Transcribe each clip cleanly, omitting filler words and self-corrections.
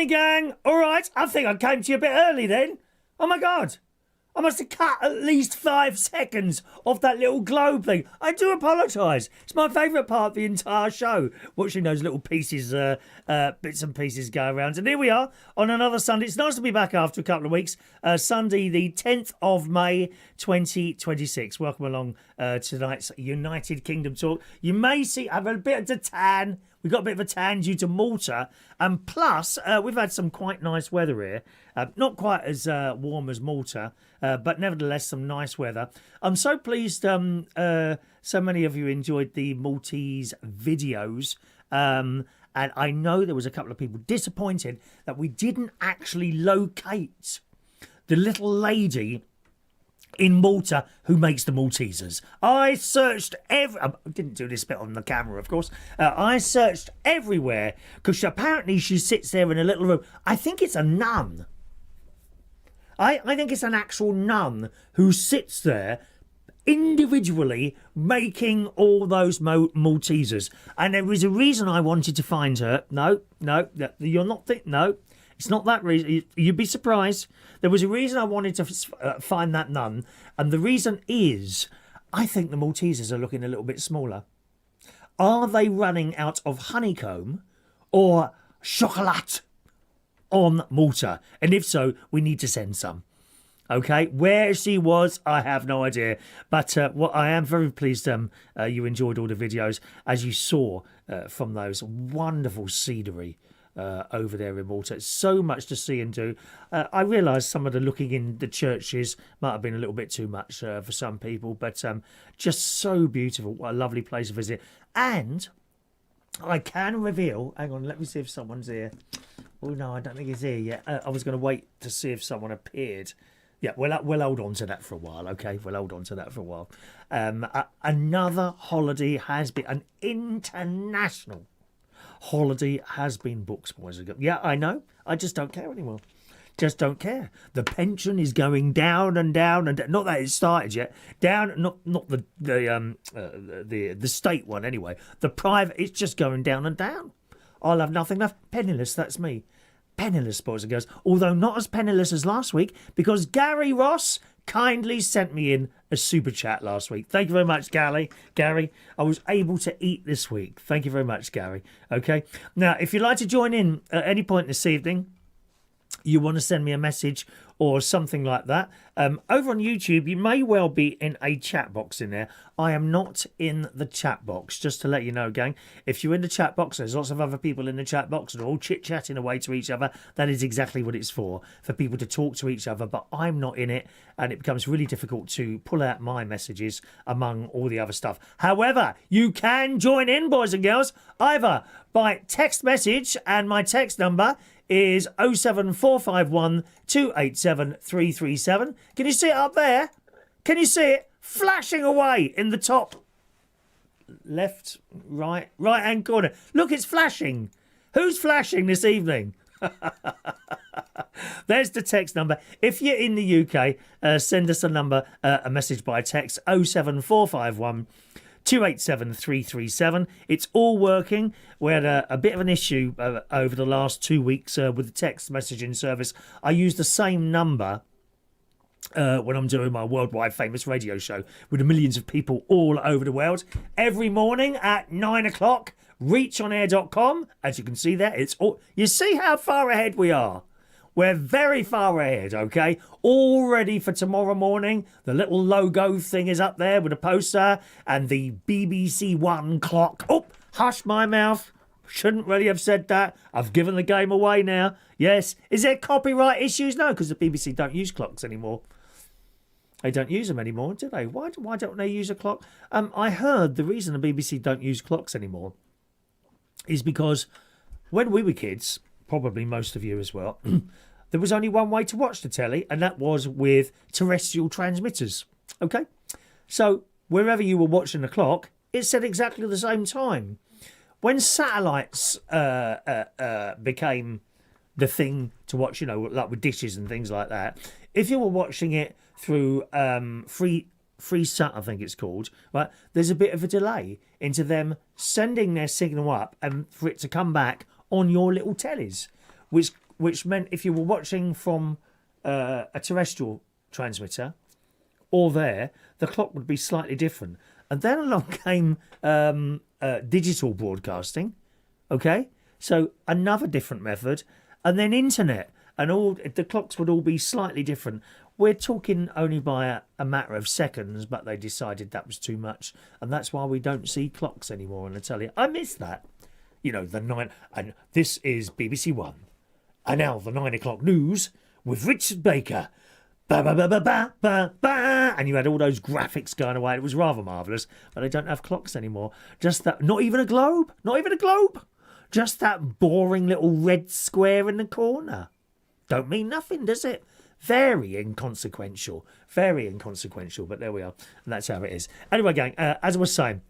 morning, gang. All right, I think I came to you a bit early then. Oh, my God. I must have cut at least 5 seconds off that little globe thing. I do apologise. It's my favourite part of the entire show, watching those little pieces, bits and pieces go around. And here we are on another Sunday. It's nice to be back after a couple of weeks. Sunday, the 10th of May, 2026. Welcome along to tonight's United Kingdom talk. You may see I've had a bit of a tan. We've got a bit of a tan due to Malta. And plus, we've had some quite nice weather here. Not quite as warm as Malta, but nevertheless some nice weather. I'm so pleased so many of you enjoyed the Maltese videos. And I know there was a couple of people disappointed that we didn't actually locate the little lady in Malta who makes the Maltesers. I searched I didn't do this bit on the camera, of course. I searched everywhere because apparently she sits there in a little room. I think it's a nun. I think it's an actual nun who sits there individually making all those Maltesers. And there was a reason I wanted to find her. No, you're not no. It's not that reason. You'd be surprised. There was a reason I wanted to find that nun. And the reason is, I think the Maltesers are looking a little bit smaller. Are they running out of honeycomb or chocolate on Malta? And if so, we need to send some. Okay, where she was, I have no idea. But what I am very pleased you enjoyed all the videos, as you saw from those wonderful scenery over there in Malta. It's so much to see and do. I realise some of the looking in the churches might have been a little bit too much for some people, but just so beautiful. What a lovely place to visit. And I can reveal, hang on, let me see if someone's here. Oh no, I don't think he's here yet. I was going to wait to see if someone appeared. Yeah, we'll hold on to that for a while, okay? We'll hold on to that for a while. Another holiday has been, an international holiday has been booked, boys and girls. Yeah, I know. I just don't care anymore. Just don't care. The pension is going down and down and down. Not that it started yet. Down, not the state one anyway. The private, it's just going down and down. I'll have nothing left. Penniless, that's me. Penniless, boys and girls. Although not as penniless as last week, because Gary Ross kindly sent me in a super chat last week. Thank you very much, Gary. I was able to eat this week. Thank you very much, Gary. Okay. Now, if you'd like to join in at any point this evening, you want to send me a message or something like that, over on YouTube, you may well be in a chat box in there. I am not in the chat box, just to let you know, gang. If you're in the chat box, there's lots of other people in the chat box and all chit-chatting away to each other. That is exactly what it's for people to talk to each other, but I'm not in it, and it becomes really difficult to pull out my messages among all the other stuff. However, you can join in, boys and girls, either by text message, and my text number is 07451 287 337. Can you see it up there? Can you see it flashing away in the top left, right hand corner? Look, it's flashing. Who's flashing this evening? There's the text number. If you're in the UK, send us a message by text 07451 287 337. It's all working. We had a bit of an issue over the last 2 weeks with the text messaging service. I use the same number when I'm doing my worldwide famous radio show with millions of people all over the world. Every morning at 9 o'clock, reachonair.com. As you can see there, it's all. You see how far ahead we are? We're very far ahead, okay? All ready for tomorrow morning. The little logo thing is up there with a poster and the BBC One clock. Oh, hush my mouth. Shouldn't really have said that. I've given the game away now. Yes. Is there copyright issues? No, because the BBC don't use clocks anymore. They don't use them anymore, do they? Why don't they use a clock? I heard the reason the BBC don't use clocks anymore is because when we were kids, probably most of you as well, there was only one way to watch the telly, and that was with terrestrial transmitters. Okay? So wherever you were watching the clock, it said exactly the same time. When satellites became the thing to watch, like with dishes and things like that, if you were watching it through FreeSat, I think it's called, right, there's a bit of a delay into them sending their signal up and for it to come back on your little tellies, which which meant if you were watching from a terrestrial transmitter or there, the clock would be slightly different. And then along came digital broadcasting, okay? So another different method, and then internet, and all the clocks would all be slightly different. We're talking only by a matter of seconds, but they decided that was too much, and that's why we don't see clocks anymore on the telly. I miss that. You know, the 9, and this is BBC One. And now the 9 o'clock news with Richard Baker. Ba ba ba ba ba ba ba, and you had all those graphics going away. It was rather marvellous, but they don't have clocks anymore. Just that, not even a globe, just that boring little red square in the corner. Don't mean nothing, does it? Very inconsequential, but there we are, and that's how it is. Anyway, gang, as I was saying,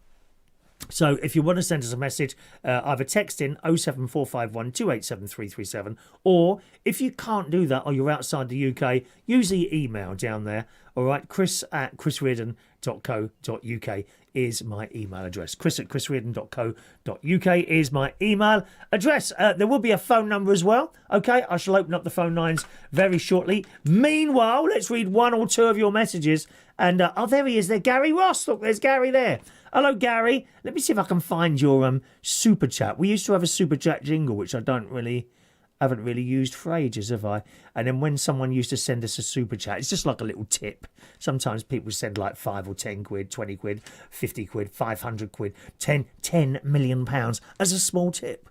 so if you want to send us a message, either text in 07451 287 337, or if you can't do that or you're outside the UK, use the email down there. All right, chris@chrisreardon.co.uk is my email address. chris@chrisreardon.co.uk is my email address. There will be a phone number as well. Okay, I shall open up the phone lines very shortly. Meanwhile, let's read one or two of your messages. And, oh, there he is there, Gary Ross. Look, there's Gary there. Hello, Gary. Let me see if I can find your super chat. We used to have a super chat jingle, which I haven't really used for ages, have I? And then when someone used to send us a super chat, it's just like a little tip. Sometimes people send like 5 or 10 quid, 20 quid, 50 quid, 500 quid, 10 million pounds as a small tip.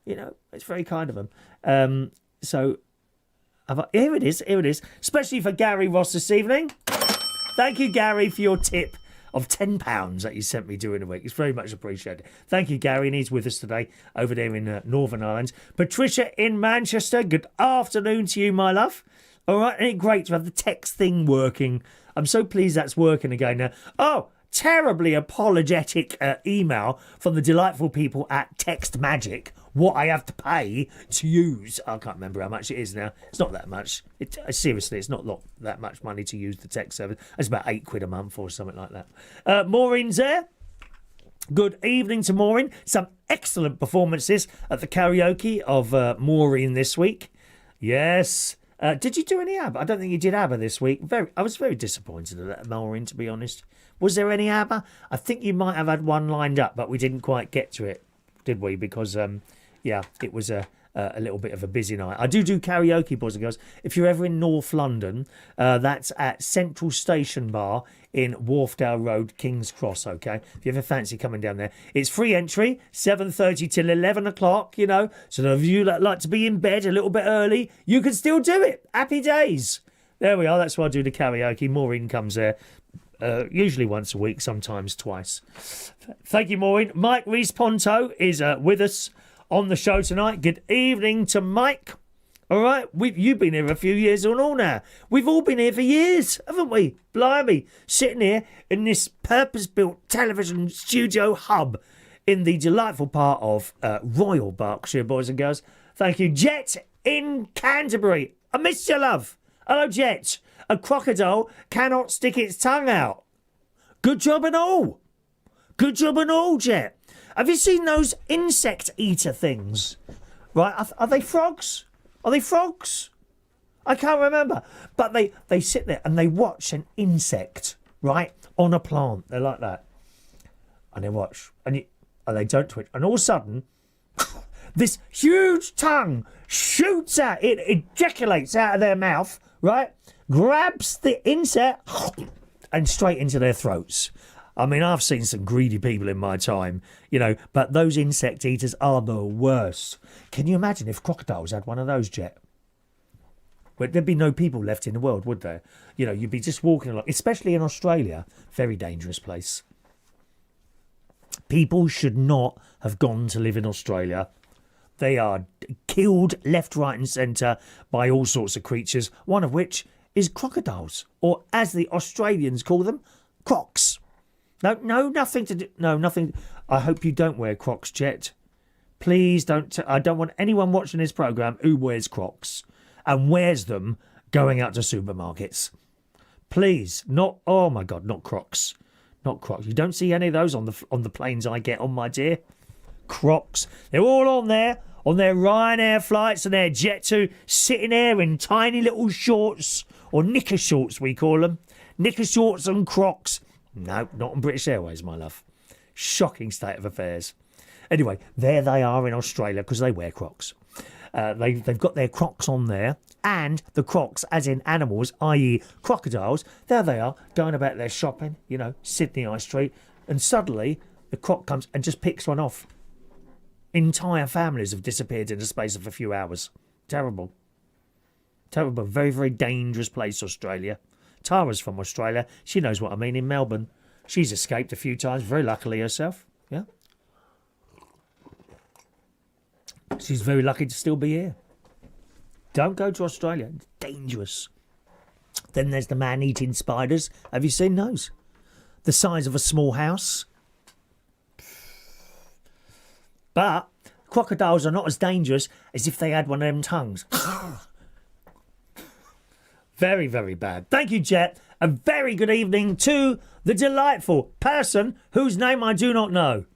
You know, it's very kind of them. So, here it is, especially for Gary Ross this evening. Thank you, Gary, for your tip of £10 that you sent me during the week. It's very much appreciated. Thank you, Gary, and he's with us today over there in Northern Ireland. Patricia in Manchester, good afternoon to you, my love. All right, ain't it great to have the text thing working? I'm so pleased that's working again now. Oh, terribly apologetic email from the delightful people at Text Magic. What I have to pay to use. I can't remember how much it is now. It's not that much. Seriously, it's not that much money to use the text service. It's about £8 a month or something like that. Maureen's there. Good evening to Maureen. Some excellent performances at the karaoke of Maureen this week. Yes. Did you do any ABBA? I don't think you did ABBA this week. I was very disappointed at that, Maureen, to be honest. Was there any ABBA? I think you might have had one lined up, but we didn't quite get to it, did we? Because, it was a little bit of a busy night. I do karaoke, boys and girls. If you're ever in North London, that's at Central Station Bar in Wharfdale Road, King's Cross, okay? If you ever fancy coming down there. It's free entry, 7:30 till 11 o'clock, you know. So those of you that like to be in bed a little bit early, you can still do it. Happy days. There we are. That's why I do the karaoke. Maureen comes there. Usually once a week, sometimes twice. Thank you, Maureen. Mike Rees-Ponto is with us on the show tonight. Good evening to Mike. All right, you've been here a few years and all now. We've all been here for years, haven't we? Blimey, sitting here in this purpose-built television studio hub in the delightful part of Royal Berkshire, boys and girls. Thank you. Jet in Canterbury. I missed you, love. Hello, Jet. A crocodile cannot stick its tongue out. Good job and all. Good job and all, Jet. Have you seen those insect eater things? Right, are they frogs? Are they frogs? I can't remember. But they sit there and they watch an insect, right, on a plant. They're like that. And they watch. And they don't twitch. And all of a sudden, this huge tongue shoots out. It ejaculates out of their mouth, right? Grabs the insect and straight into their throats. I mean, I've seen some greedy people in my time, you know, but those insect eaters are the worst. Can you imagine if crocodiles had one of those, Jet? Well, there'd be no people left in the world, would there? You know, you'd be just walking along, especially in Australia. Very dangerous place. People should not have gone to live in Australia. They are killed left, right and centre by all sorts of creatures, one of which is crocodiles, or as the Australians call them, crocs. No, nothing to do. No, nothing. I hope you don't wear Crocs, Jet. Please don't. I don't want anyone watching this programme who wears Crocs and wears them going out to supermarkets. Please, not. Oh my God, not Crocs, not Crocs. You don't see any of those on the planes I get on, my dear. Crocs. They're all on there. on their Ryanair flights and their Jet2, sitting there in tiny little shorts, or knicker shorts we call them. Knicker shorts and Crocs. No, not on British Airways, my love. Shocking state of affairs. Anyway, there they are in Australia because they wear Crocs. They've got their Crocs on there, and the Crocs, as in animals, i.e. crocodiles, there they are, going about their shopping, you know, Sydney High Street, and suddenly the Croc comes and just picks one off. Entire families have disappeared in the space of a few hours. Terrible. Terrible. Very, very dangerous place, Australia. Tara's from Australia. She knows what I mean, in Melbourne. She's escaped a few times, very luckily herself. Yeah. She's very lucky to still be here. Don't go to Australia. It's dangerous. Then there's the man-eating spiders. Have you seen those? The size of a small house. But crocodiles are not as dangerous as if they had one of them tongues. Very, very bad. Thank you, Jet. A very good evening to the delightful person whose name I do not know,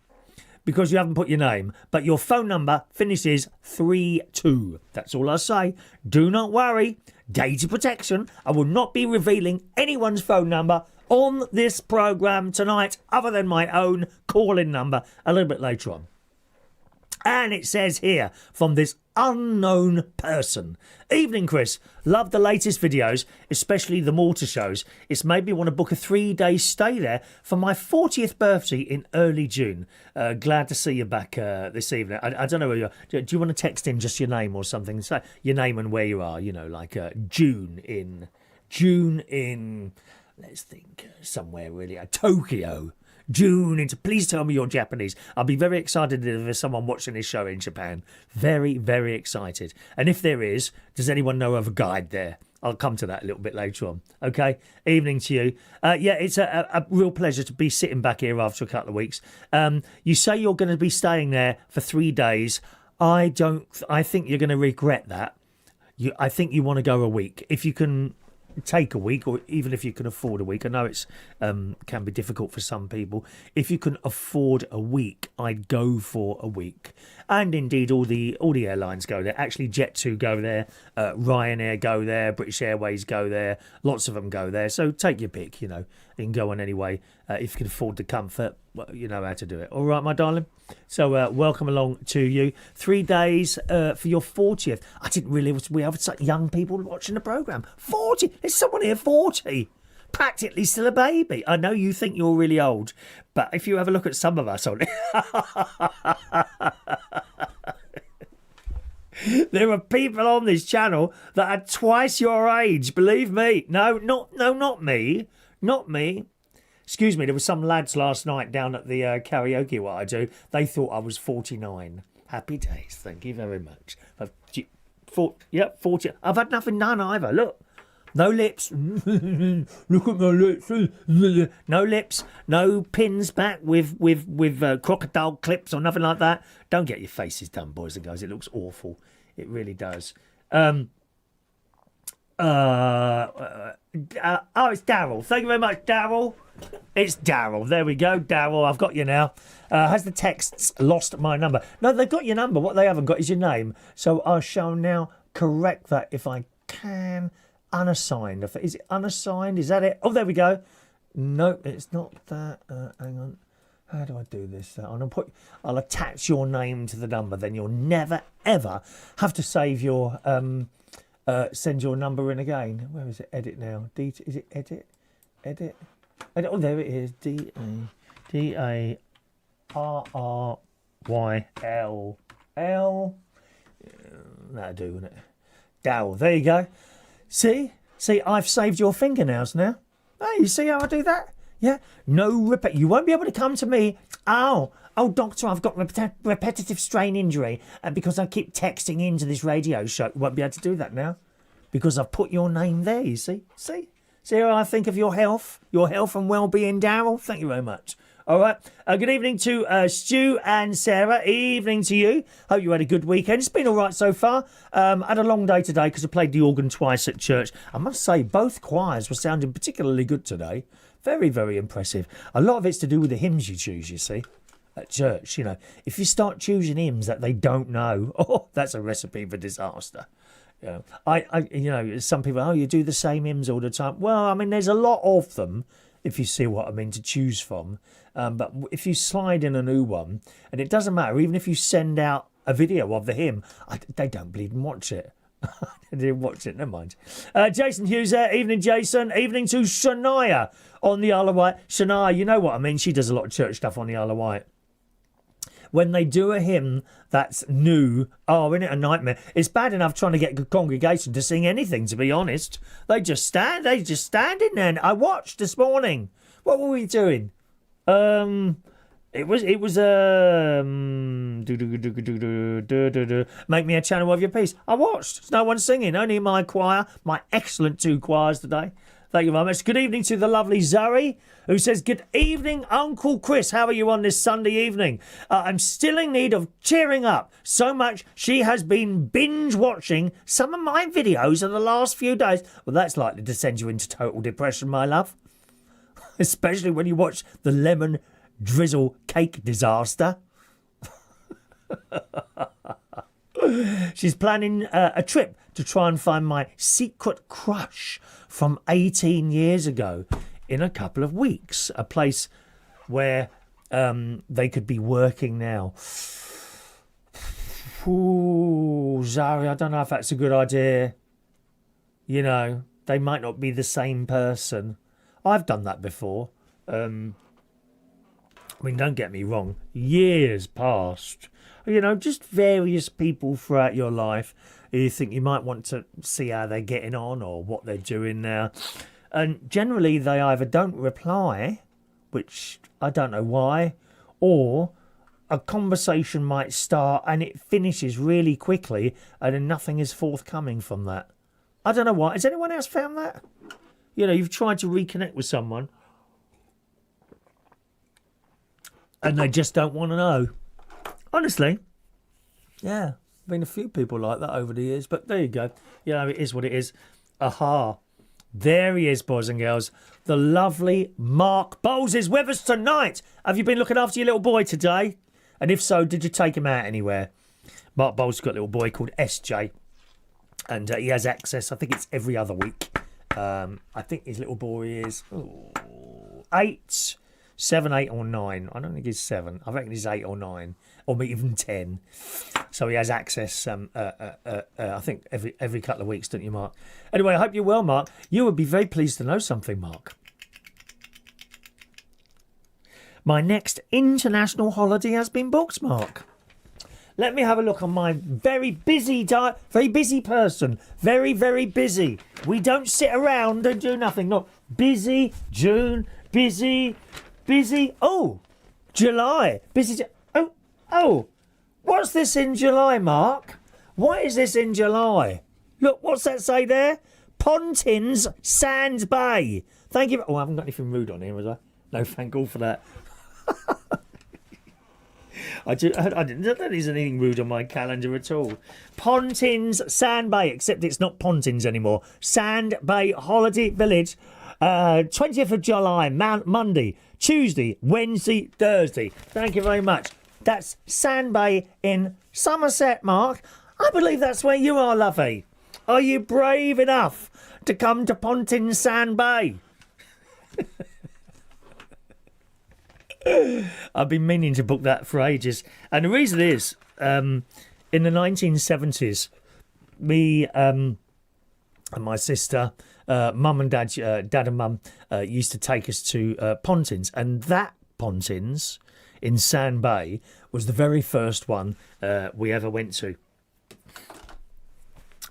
because you haven't put your name, but your phone number finishes 32. That's all I say. Do not worry. Data protection. I will not be revealing anyone's phone number on this programme tonight, other than my own call-in number a little bit later on. And it says here from this unknown person. Evening, Chris. Love the latest videos, especially the Malta shows. It's made me want to book a 3-day stay there for my 40th birthday in early June. Glad to see you back this evening. I don't know where you are. Do you want to text in just your name or something? Say your name and where you are, you know, like June in, let's think, somewhere really, Tokyo. June into. Please tell me you're Japanese. I'll be very excited if there's someone watching this show in Japan. Very, very excited. And if there is, does anyone know of a guide there? I'll come to that a little bit later on. Okay. Evening to you. Yeah, it's a real pleasure to be sitting back here after a couple of weeks. You say you're going to be staying there for 3 days. I think you're going to regret that. I think you want to go a week. If you can take a week, or even if you can afford a week. I know it's can be difficult for some people. If you can afford a week, I'd go for a week. And indeed, all the airlines go there. Actually, Jet2 go there, Ryanair go there, British Airways go there. Lots of them go there. So take your pick. You know, you can go on anyway. If you can afford the comfort, well, you know how to do it. All right, my darling. So welcome along to you. 3 days for your 40th. I didn't realise we have such young people watching the programme. 40. There's someone here 40. Practically still a baby. I know you think you're really old, but if you have a look at some of us on there are people on this channel that are twice your age. Believe me. No, not me. Not me. Excuse me, there were some lads last night down at the karaoke, what I do. They thought I was 49. Happy days, thank you very much. 40. I've had nothing done either, look. No lips. Look at my lips. No lips. No pins back with crocodile clips or nothing like that. Don't get your faces done, boys and girls. It looks awful. It really does. Oh, it's Daryl. Thank you very much, Daryl. It's Daryl. There we go, Daryl. I've got you now. Has the texts lost my number? No, they've got your number. What they haven't got is your name. So I shall now correct that if I can. Unassigned. Is it unassigned? Is that it? Oh, there we go. No, it's not that. Hang on. How do I do this? I'll attach your name to the number. Then you'll never ever have to save your send your number in again. Where is it? Edit now. Is it edit? Edit. Oh, there it is. DARRYL. That'll do, wouldn't it? Dowell. There you go. See, I've saved your fingernails now. Hey, you see how I do that? Yeah. No repeat. You won't be able to come to me. Oh, doctor, I've got repetitive strain injury, and because I keep texting into this radio show, you won't be able to do that now, because I've put your name there. You see how I think of your health and well-being, Daryl. Thank you very much. All right. Good evening to Stu and Sarah. Evening to you. Hope you had a good weekend. It's been all right so far. Had a long day today because I played the organ twice at church. I must say, both choirs were sounding particularly good today. Very, very impressive. A lot of it's to do with the hymns you choose, you see. at church. You know, if you start choosing hymns that they don't know, oh, that's a recipe for disaster. You know, you know, some people, oh, you do the same hymns all the time. Well, I mean, there's a lot of them, if you see what I mean, to choose from. But if you slide in a new one, and it doesn't matter, even if you send out a video of the hymn, they don't bleed and watch it. They didn't watch it, never mind. Jason Hughes there. Evening, Jason. Evening to Shania on the Isle of Wight. Shania, you know what I mean? She does a lot of church stuff on the Isle of Wight. When they do a hymn that's new, oh, isn't it a nightmare? It's bad enough trying to get a congregation to sing anything, to be honest. They just stand in there. I watched this morning. What were we doing? It was make me a channel of your piece. I watched. There's no one singing, only my choir, my excellent 2 choirs today. Thank you very much. Good evening to the lovely Zoe, who says, good evening, Uncle Chris. How are you on this Sunday evening? I'm still in need of cheering up. So much she has been binge watching some of my videos of the last few days. Well, that's likely to send you into total depression, my love. Especially when you watch the lemon drizzle cake disaster. She's planning a trip to try and find my secret crush from 18 years ago in a couple of weeks. A place where they could be working now. Ooh, Zari, I don't know if that's a good idea. You know, they might not be the same person. I've done that before. I mean, don't get me wrong. Years past. You know, just various people throughout your life you think you might want to see how they're getting on or what they're doing now. And generally they either don't reply, which I don't know why, or a conversation might start and it finishes really quickly and then nothing is forthcoming from that. I don't know why. Has anyone else found that? You know, you've tried to reconnect with someone and they just don't want to know. Honestly, yeah, been a few people like that over the years, but there you go. You know, it is what it is. Aha. There he is, boys and girls. The lovely Mark Bowles is with us tonight. Have you been looking after your little boy today? And if so, did you take him out anywhere? Mark Bowles has got a little boy called SJ. And he has access, I think it's every other week. I think his little boy is 8, 7, 8 or 9. I don't think he's 7. I reckon he's 8 or 9. Or maybe even 10. So he has access, I think, every couple of weeks, don't you, Mark? Anyway, I hope you're well, Mark. You would be very pleased to know something, Mark. My next international holiday has been booked, Mark. Let me have a look on my very busy very busy person. Very, very busy. We don't sit around and do nothing. Look, busy, June, busy. Oh, July. Busy. Oh, what's this in July, Mark? What is this in July? Look, what's that say there? Pontins Sands Bay. Thank you. Oh, I haven't got anything rude on here, has I? No, thank God for that. I didn't know there's anything rude on my calendar at all. Pontins Sand Bay, except it's not Pontins anymore. Sand Bay Holiday Village, 20th of July, Monday, Tuesday, Wednesday, Thursday. Thank you very much. That's Sand Bay in Somerset, Mark. I believe that's where you are, lovey. Are you brave enough to come to Pontins Sand Bay? I've been meaning to book that for ages. And the reason is, in the 1970s, me and my sister, mum and dad and mum, used to take us to Pontins. And that Pontins in Sand Bay was the very first one we ever went to.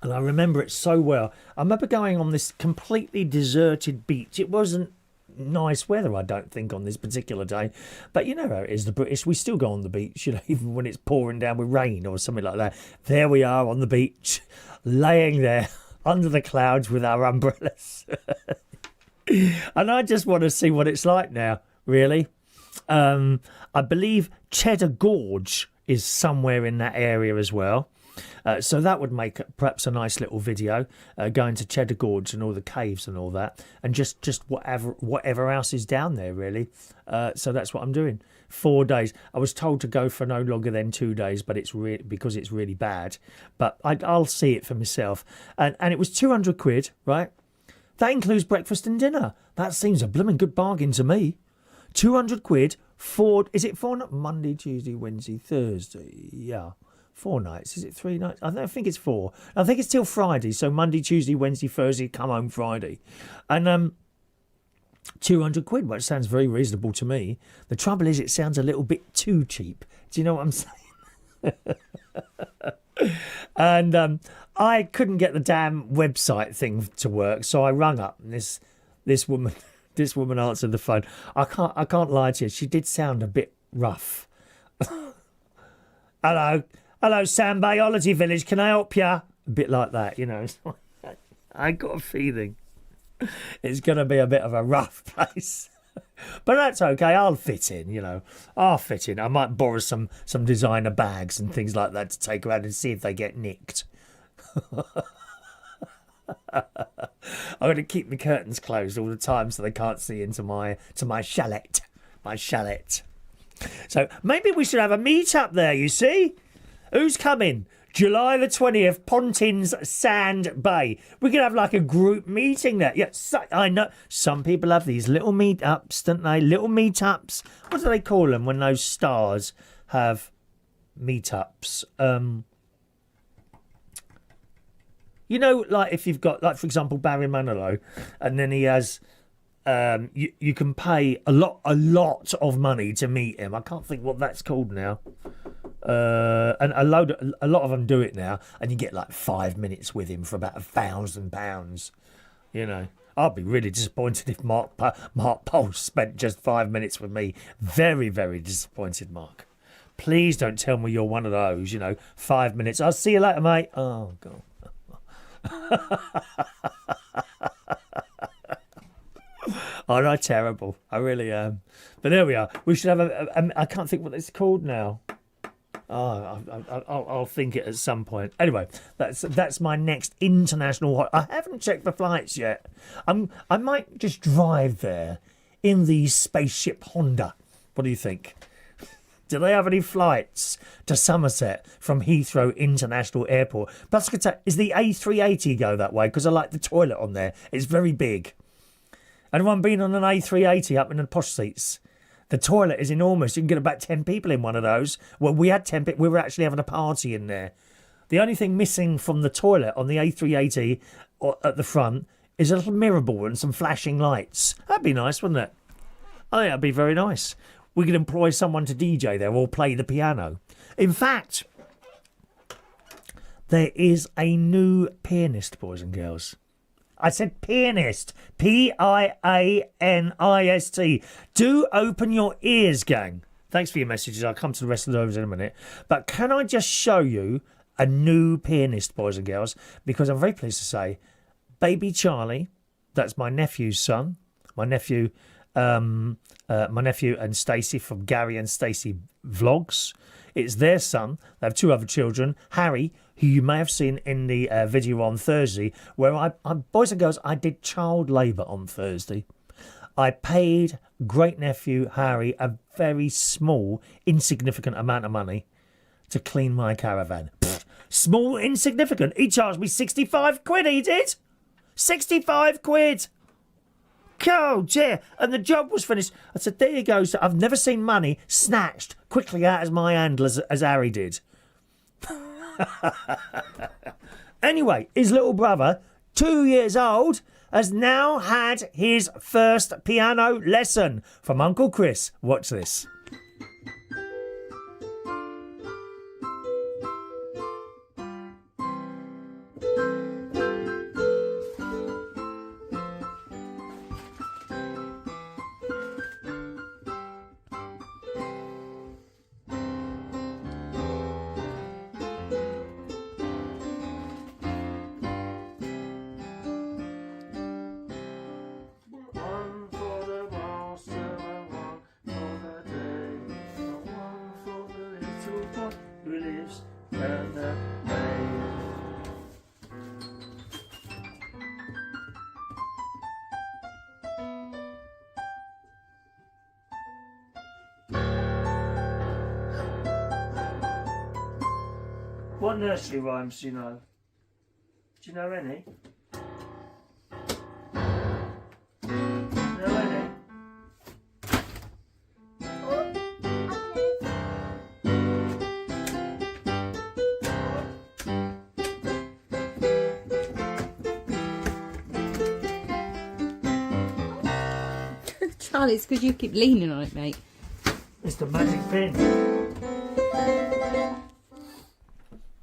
And I remember it so well. I remember going on this completely deserted beach. It wasn't nice weather, I don't think, on this particular day, but you know how it is, the British, we still go on the beach, you know, even when it's pouring down with rain or something like that. There we are on the beach, laying there under the clouds with our umbrellas. And I just want to see what it's like now, really. I believe Cheddar Gorge is somewhere in that area as well. So that would make perhaps a nice little video, going to Cheddar Gorge and all the caves and all that, and just whatever else is down there, really. So that's what I'm doing. 4 days. I was told to go for no longer than 2 days, but it's because it's really bad. But I'll see it for myself. And it was 200 quid, right? That includes breakfast and dinner. That seems a blooming good bargain to me. 200 quid, is it 4 nights? Monday, Tuesday, Wednesday, Thursday. Yeah. 4 nights. Is it 3 nights? I think it's 4. I think it's till Friday. So Monday, Tuesday, Wednesday, Thursday, come home Friday. And 200 quid, which sounds very reasonable to me. The trouble is it sounds a little bit too cheap. Do you know what I'm saying? And I couldn't get the damn website thing to work, so I rung up, and this woman answered the phone. I can't lie to you, she did sound a bit rough. Hello, Sam Biology Village, can I help you? A bit like that, you know. I got a feeling it's going to be a bit of a rough place. But that's okay, I'll fit in, you know. I'll fit in. I might borrow some designer bags and things like that to take around and see if they get nicked. I'm going to keep my curtains closed all the time so they can't see into my chalet. My chalet. So maybe we should have a meet up there, you see? Who's coming? July the 20th, Pontins Sand Bay. We could have like a group meeting there. Yes, I know some people have these little meetups, don't they? Little meetups. What do they call them when those stars have meetups? You know, like if you've got, like for example, Barry Manilow, and then he has, you can pay a lot of money to meet him. I can't think what that's called now. And a lot of them do it now, and you get like 5 minutes with him for about £1,000. You know, I'd be really disappointed if Mark Pulse spent just 5 minutes with me. Very, very disappointed, Mark. Please don't tell me you're one of those. You know, 5 minutes. I'll see you later, mate. Oh God. Oh, no, terrible. I really am. But there we are. We should have I can't think what it's called now. Oh, I'll think it at some point. Anyway, that's my next international. I haven't checked the flights yet. I might just drive there in the spaceship Honda. What do you think? Do they have any flights to Somerset from Heathrow International Airport? Plus, is the A380 go that way? Because I like the toilet on there. It's very big. Anyone been on an A380 up in the posh seats? The toilet is enormous. You can get about 10 people in one of those. Well, we had 10 people. We were actually having a party in there. The only thing missing from the toilet on the A380 at the front is a little mirror ball and some flashing lights. That'd be nice, wouldn't it? I think that'd be very nice. We could employ someone to DJ there or play the piano. In fact, there is a new pianist, boys and girls. I said pianist. Pianist. Do open your ears, gang. Thanks for your messages. I'll come to the rest of those in a minute. But can I just show you a new pianist, boys and girls? Because I'm very pleased to say, baby Charlie, that's my nephew's son, my nephew and Stacey from Gary and Stacey Vlogs. It's their son. They have 2 other children. Harry, who you may have seen in the video on Thursday, where I boys and girls, I did child labour on Thursday. I paid great nephew Harry a very small, insignificant amount of money to clean my caravan. Pfft, small, insignificant. He charged me 65 quid, he did. 65 quid. Oh dear. And the job was finished. I said, there you go. So I've never seen money snatched quickly out of my hand as Harry did. Anyway, his little brother, 2 years old, has now had his first piano lesson from Uncle Chris. Watch this. Who lives down the lane. What nursery rhymes do you know? Do you know any? Do you know any? Charlie, it's because you keep leaning on it, mate. It's the magic pin.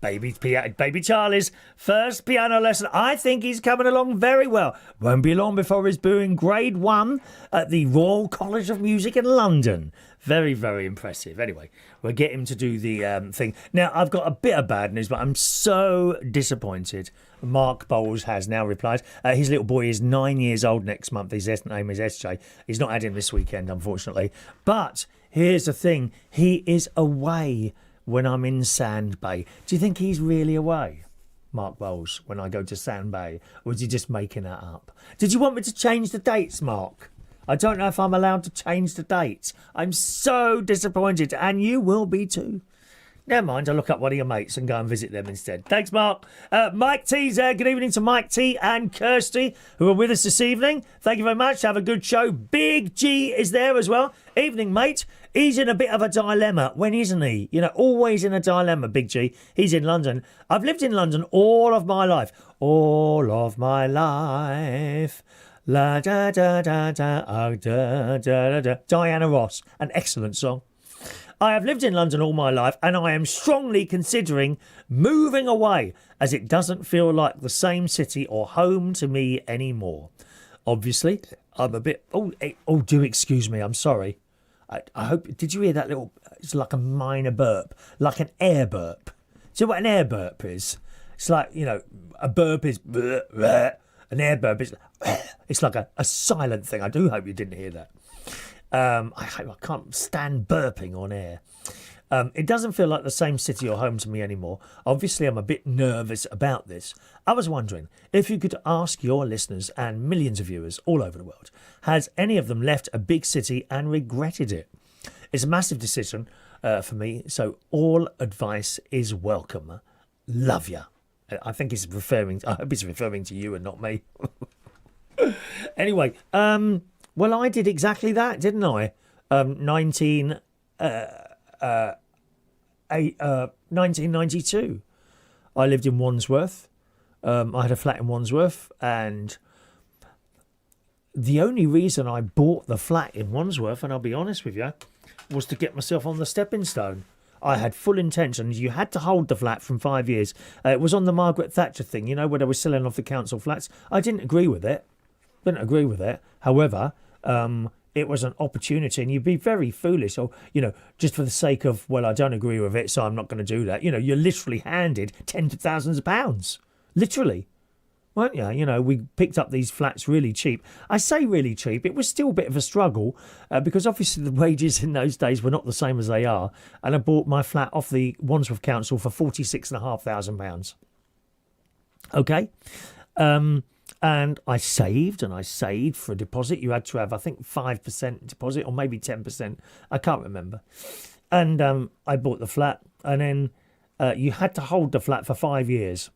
Baby Charlie's first piano lesson. I think he's coming along very well. Won't be long before he's doing grade 1 at the Royal College of Music in London. Very, very impressive. Anyway, we'll get him to do the thing. Now, I've got a bit of bad news, but I'm so disappointed. Mark Bowles has now replied. His little boy is 9 years old next month. His name is SJ. He's not had him this weekend, unfortunately. But here's the thing. He is away when I'm in Sand Bay. Do you think he's really away, Mark Bowles, when I go to Sand Bay? Or is he just making that up? Did you want me to change the dates, Mark? I don't know if I'm allowed to change the dates. I'm so disappointed, and you will be too. Never mind, I'll look up one of your mates and go and visit them instead. Thanks, Mark. Mike T's there. Good evening to Mike T and Kirsty, who are with us this evening. Thank you very much. Have a good show. Big G is there as well. Evening, mate. He's in a bit of a dilemma. When isn't he? You know, always in a dilemma, Big G. He's in London. I've lived in London all of my life. All of my life. La da da da da, oh, da da da da. Diana Ross. An excellent song. I have lived in London all my life, and I am strongly considering moving away, as it doesn't feel like the same city or home to me anymore. Obviously, I'm a bit... Oh, do excuse me, I'm sorry. I hope... Did you hear that little... It's like a minor burp, like an air burp. Do you know what an air burp is? It's like, you know, a burp is... An air burp is... It's like a silent thing. I do hope you didn't hear that. I can't stand burping on air. It doesn't feel like the same city or home to me anymore. Obviously, I'm a bit nervous about this. I was wondering if you could ask your listeners and millions of viewers all over the world, has any of them left a big city and regretted it? It's a massive decision for me, so all advice is welcome. Love ya. I think I hope he's referring to you and not me. Anyway, well, I did exactly that, didn't I? 1992. I lived in Wandsworth. I had a flat in Wandsworth, and the only reason I bought the flat in Wandsworth, and I'll be honest with you, was to get myself on the stepping stone. I had full intentions. You had to hold the flat from 5 years. It was on the Margaret Thatcher thing, you know, where they were selling off the council flats. I didn't agree with it. However, it was an opportunity, and you'd be very foolish, or, you know, just for the sake of, well, I don't agree with it, so I'm not going to do that. You know, you're literally handed tens of thousands of pounds. Literally. Weren't you? You know, we picked up these flats really cheap. I say really cheap. It was still a bit of a struggle because obviously the wages in those days were not the same as they are. And I bought my flat off the Wandsworth Council for £46,500. Okay. And I saved for a deposit. You had to have, I think, 5% deposit or maybe 10%. I can't remember. And I bought the flat, and then you had to hold the flat for 5 years.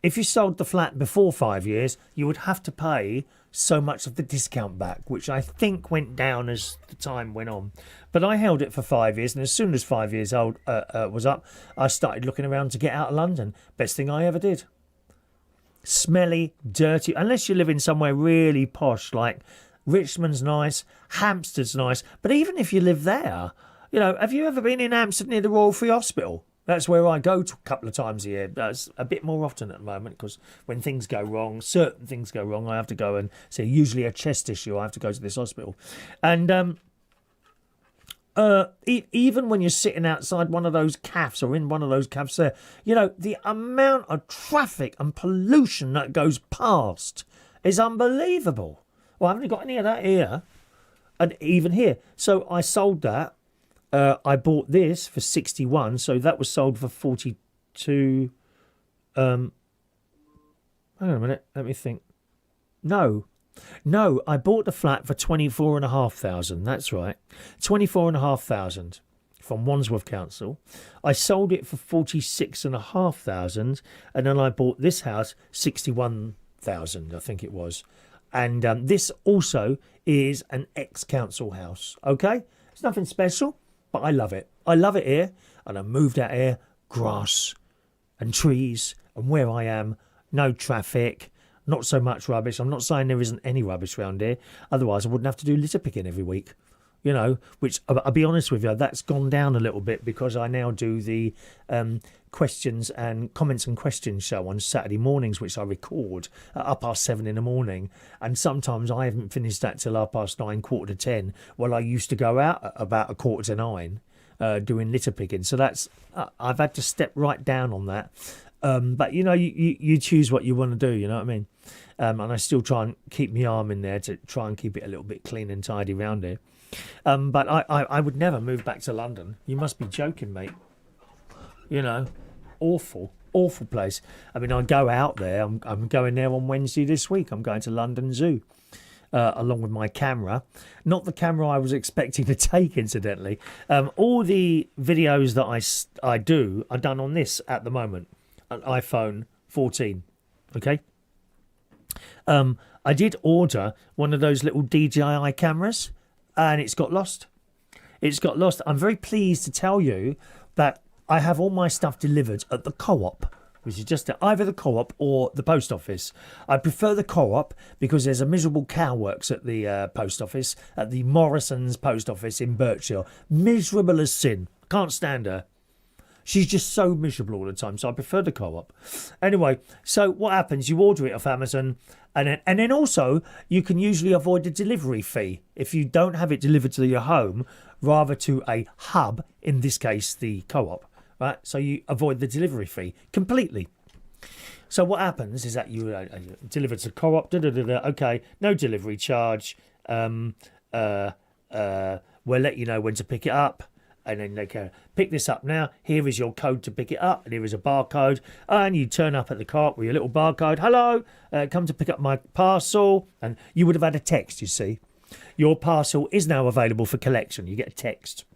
If you sold the flat before 5 years, you would have to pay so much of the discount back, which I think went down as the time went on. But I held it for 5 years, and as soon as 5 years old was up, I started looking around to get out of London. Best thing I ever did. Smelly, dirty, unless you live in somewhere really posh, like Richmond's nice, Hampstead's nice. But even if you live there, you know, have you ever been in Hampstead near the Royal Free Hospital? That's where I go to a couple of times a year. That's a bit more often at the moment, because when things go wrong, certain things go wrong, I have to go and see, usually a chest issue, I have to go to this hospital. And even when you're sitting outside one of those cafes or in one of those cafes there, you know, the amount of traffic and pollution that goes past is unbelievable. Well, I haven't got any of that here, and even here. So I sold that. I bought this for 61, so that was sold for 42. Hang on a minute, let me think. No, I bought the flat for 24,500. That's right, 24,500 from Wandsworth Council. I sold it for 46,500, and then I bought this house 61,000, I think it was. And this also is an ex-council house. Okay, it's nothing special, but I love it. I love it here, and I moved out here. Grass and trees, and where I am, no traffic. Not so much rubbish. I'm not saying there isn't any rubbish around here. Otherwise, I wouldn't have to do litter picking every week. You know, which I'll be honest with you, that's gone down a little bit because I now do the questions and comments and questions show on Saturday mornings, which I record at 7:30 in the morning. And sometimes I haven't finished that till 9:30, 9:45. Well, I used to go out at about 9:15 doing litter picking. So that's I've had to step right down on that. But, you know, you choose what you want to do, you know what I mean? And I still try and keep my arm in there to try and keep it a little bit clean and tidy around here. But I would never move back to London. You must be joking, mate. You know, awful place. I mean, I go out there. I'm going there on Wednesday this week. I'm going to London Zoo. Along with my camera. Not the camera I was expecting to take, incidentally. All the videos that I do are done on this at the moment. An iPhone 14. Okay? I did order one of those little DJI cameras, and it's got lost. It's got lost. I'm very pleased to tell you that I have all my stuff delivered at the Co-op, which is just either the Co-op or the post office. I prefer the Co-op because there's a miserable cow works at the post office, at the Morrison's post office in Berkshire. Miserable as sin. Can't stand her. She's just so miserable all the time, so I prefer the Co-op. Anyway, so what happens? You order it off Amazon, and then also you can usually avoid the delivery fee if you don't have it delivered to your home, rather to a hub, in this case the Co-op. Right, so you avoid the delivery fee completely. So what happens is that you deliver to Co-op. Okay, no delivery charge. We'll let you know when to pick it up, and then they can pick this up now. Here is your code to pick it up, and here is a barcode. And you turn up at the Co-op with your little barcode. Hello, come to pick up my parcel. And you would have had a text. You see, your parcel is now available for collection. You get a text.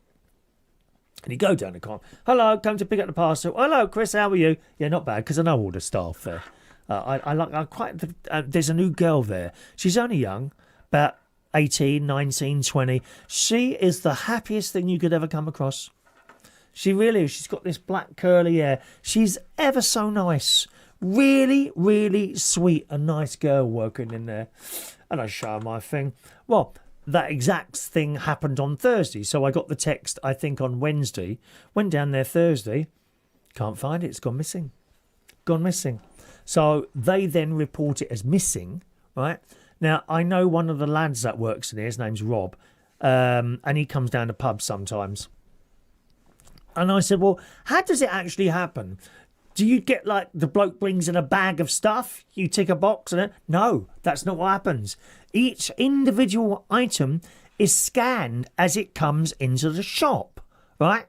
And you go down the corner. Hello, come to pick up the parcel. Hello, Chris, how are you? Yeah, not bad, because I know all the staff there. There's a new girl there. She's only young, about 18, 19, 20. She is the happiest thing you could ever come across. She really is. She's got this black curly hair. She's ever so nice. Really, really sweet and nice girl working in there. And I show her my thing. Well, that exact thing happened on Thursday. So I got the text, I think, on Wednesday. Went down there Thursday. Can't find it. It's gone missing. Gone missing. So they then report it as missing, right? Now, I know one of the lads that works in here. His name's Rob. And he comes down to pubs sometimes. And I said, well, how does it actually happen? Do you get like the bloke brings in a bag of stuff? You tick a box and no, that's not what happens. Each individual item is scanned as it comes into the shop, right?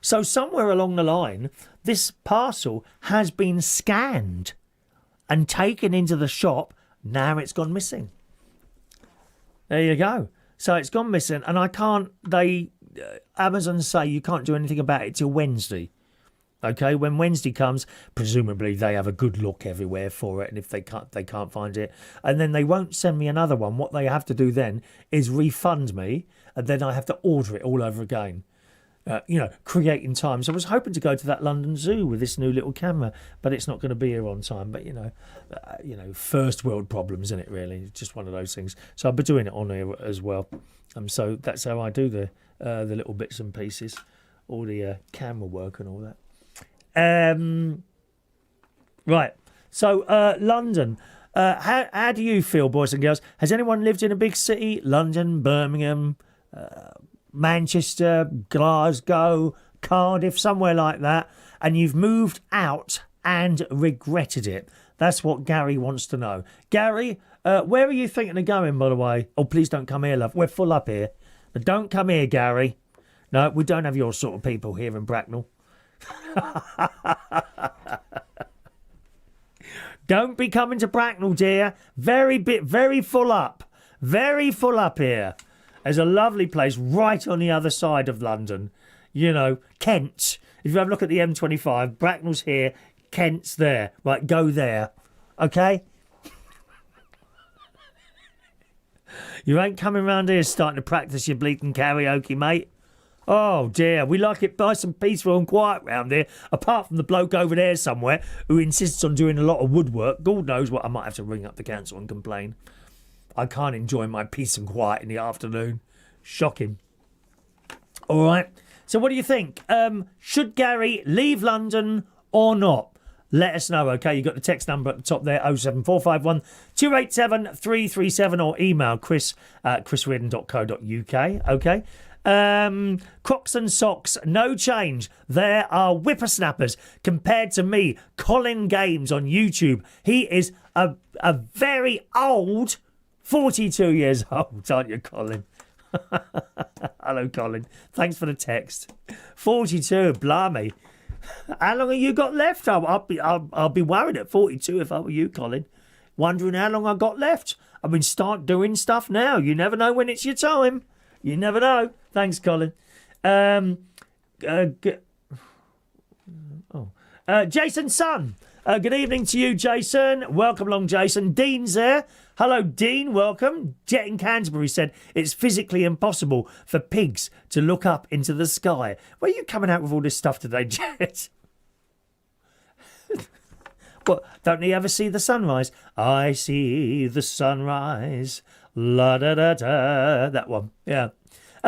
So somewhere along the line, this parcel has been scanned and taken into the shop. Now it's gone missing. There you go. So it's gone missing, and I can't. Amazon say you can't do anything about it till Wednesday. Okay, when Wednesday comes, presumably they have a good look everywhere for it, and if they can't find it, and then they won't send me another one. What they have to do then is refund me, and then I have to order it all over again. Creating time. So I was hoping to go to that London Zoo with this new little camera, but it's not going to be here on time. But first world problems, isn't it? Really, it's just one of those things. So I'll be doing it on here as well. So that's how I do the little bits and pieces, all the camera work and all that. Right. So London. How do you feel, boys and girls? Has anyone lived in a big city? London, Birmingham, Manchester, Glasgow, Cardiff, somewhere like that, and you've moved out and regretted it? That's what Gary wants to know. Gary, where are you thinking of going, by the way? Oh, please don't come here, love. We're full up here. Don't come here, Gary. No, we don't have your sort of people here in Bracknell. Don't be coming to Bracknell, dear. Very full up. Very full up here. There's a lovely place right on the other side of London. You know, Kent. If you have a look at the M25, Bracknell's here, Kent's there. Right, go there. Okay? You ain't coming round here starting to practice your bleating karaoke, mate. Oh, dear. We like it nice and peaceful and quiet round here, apart from the bloke over there somewhere who insists on doing a lot of woodwork. God knows what. I might have to ring up the council and complain. I can't enjoy my peace and quiet in the afternoon. Shocking. All right. So what do you think? Should Gary leave London or not? Let us know, okay? You've got the text number at the top there, 07451 287 337, or email chris at chrisreardon.co.uk, okay? Clarkson socks, no change. There are whippersnappers compared to me. Colin Games on YouTube. He is a very old 42 years old, aren't you, Colin? Hello, Colin. Thanks for the text. 42, blimey. How long have you got left? I'll be worried at 42 if I were you, Colin. Wondering how long I got left. I mean, start doing stuff now. You never know when it's your time. You never know. Thanks, Colin. Jason's son. Good evening to you, Jason. Welcome along, Jason. Dean's there. Hello, Dean. Welcome. Jet in Canterbury said it's physically impossible for pigs to look up into the sky. Where are you coming out with all this stuff today, Jet? What? Don't you ever see the sunrise? I see the sunrise. La da da da. That one. Yeah.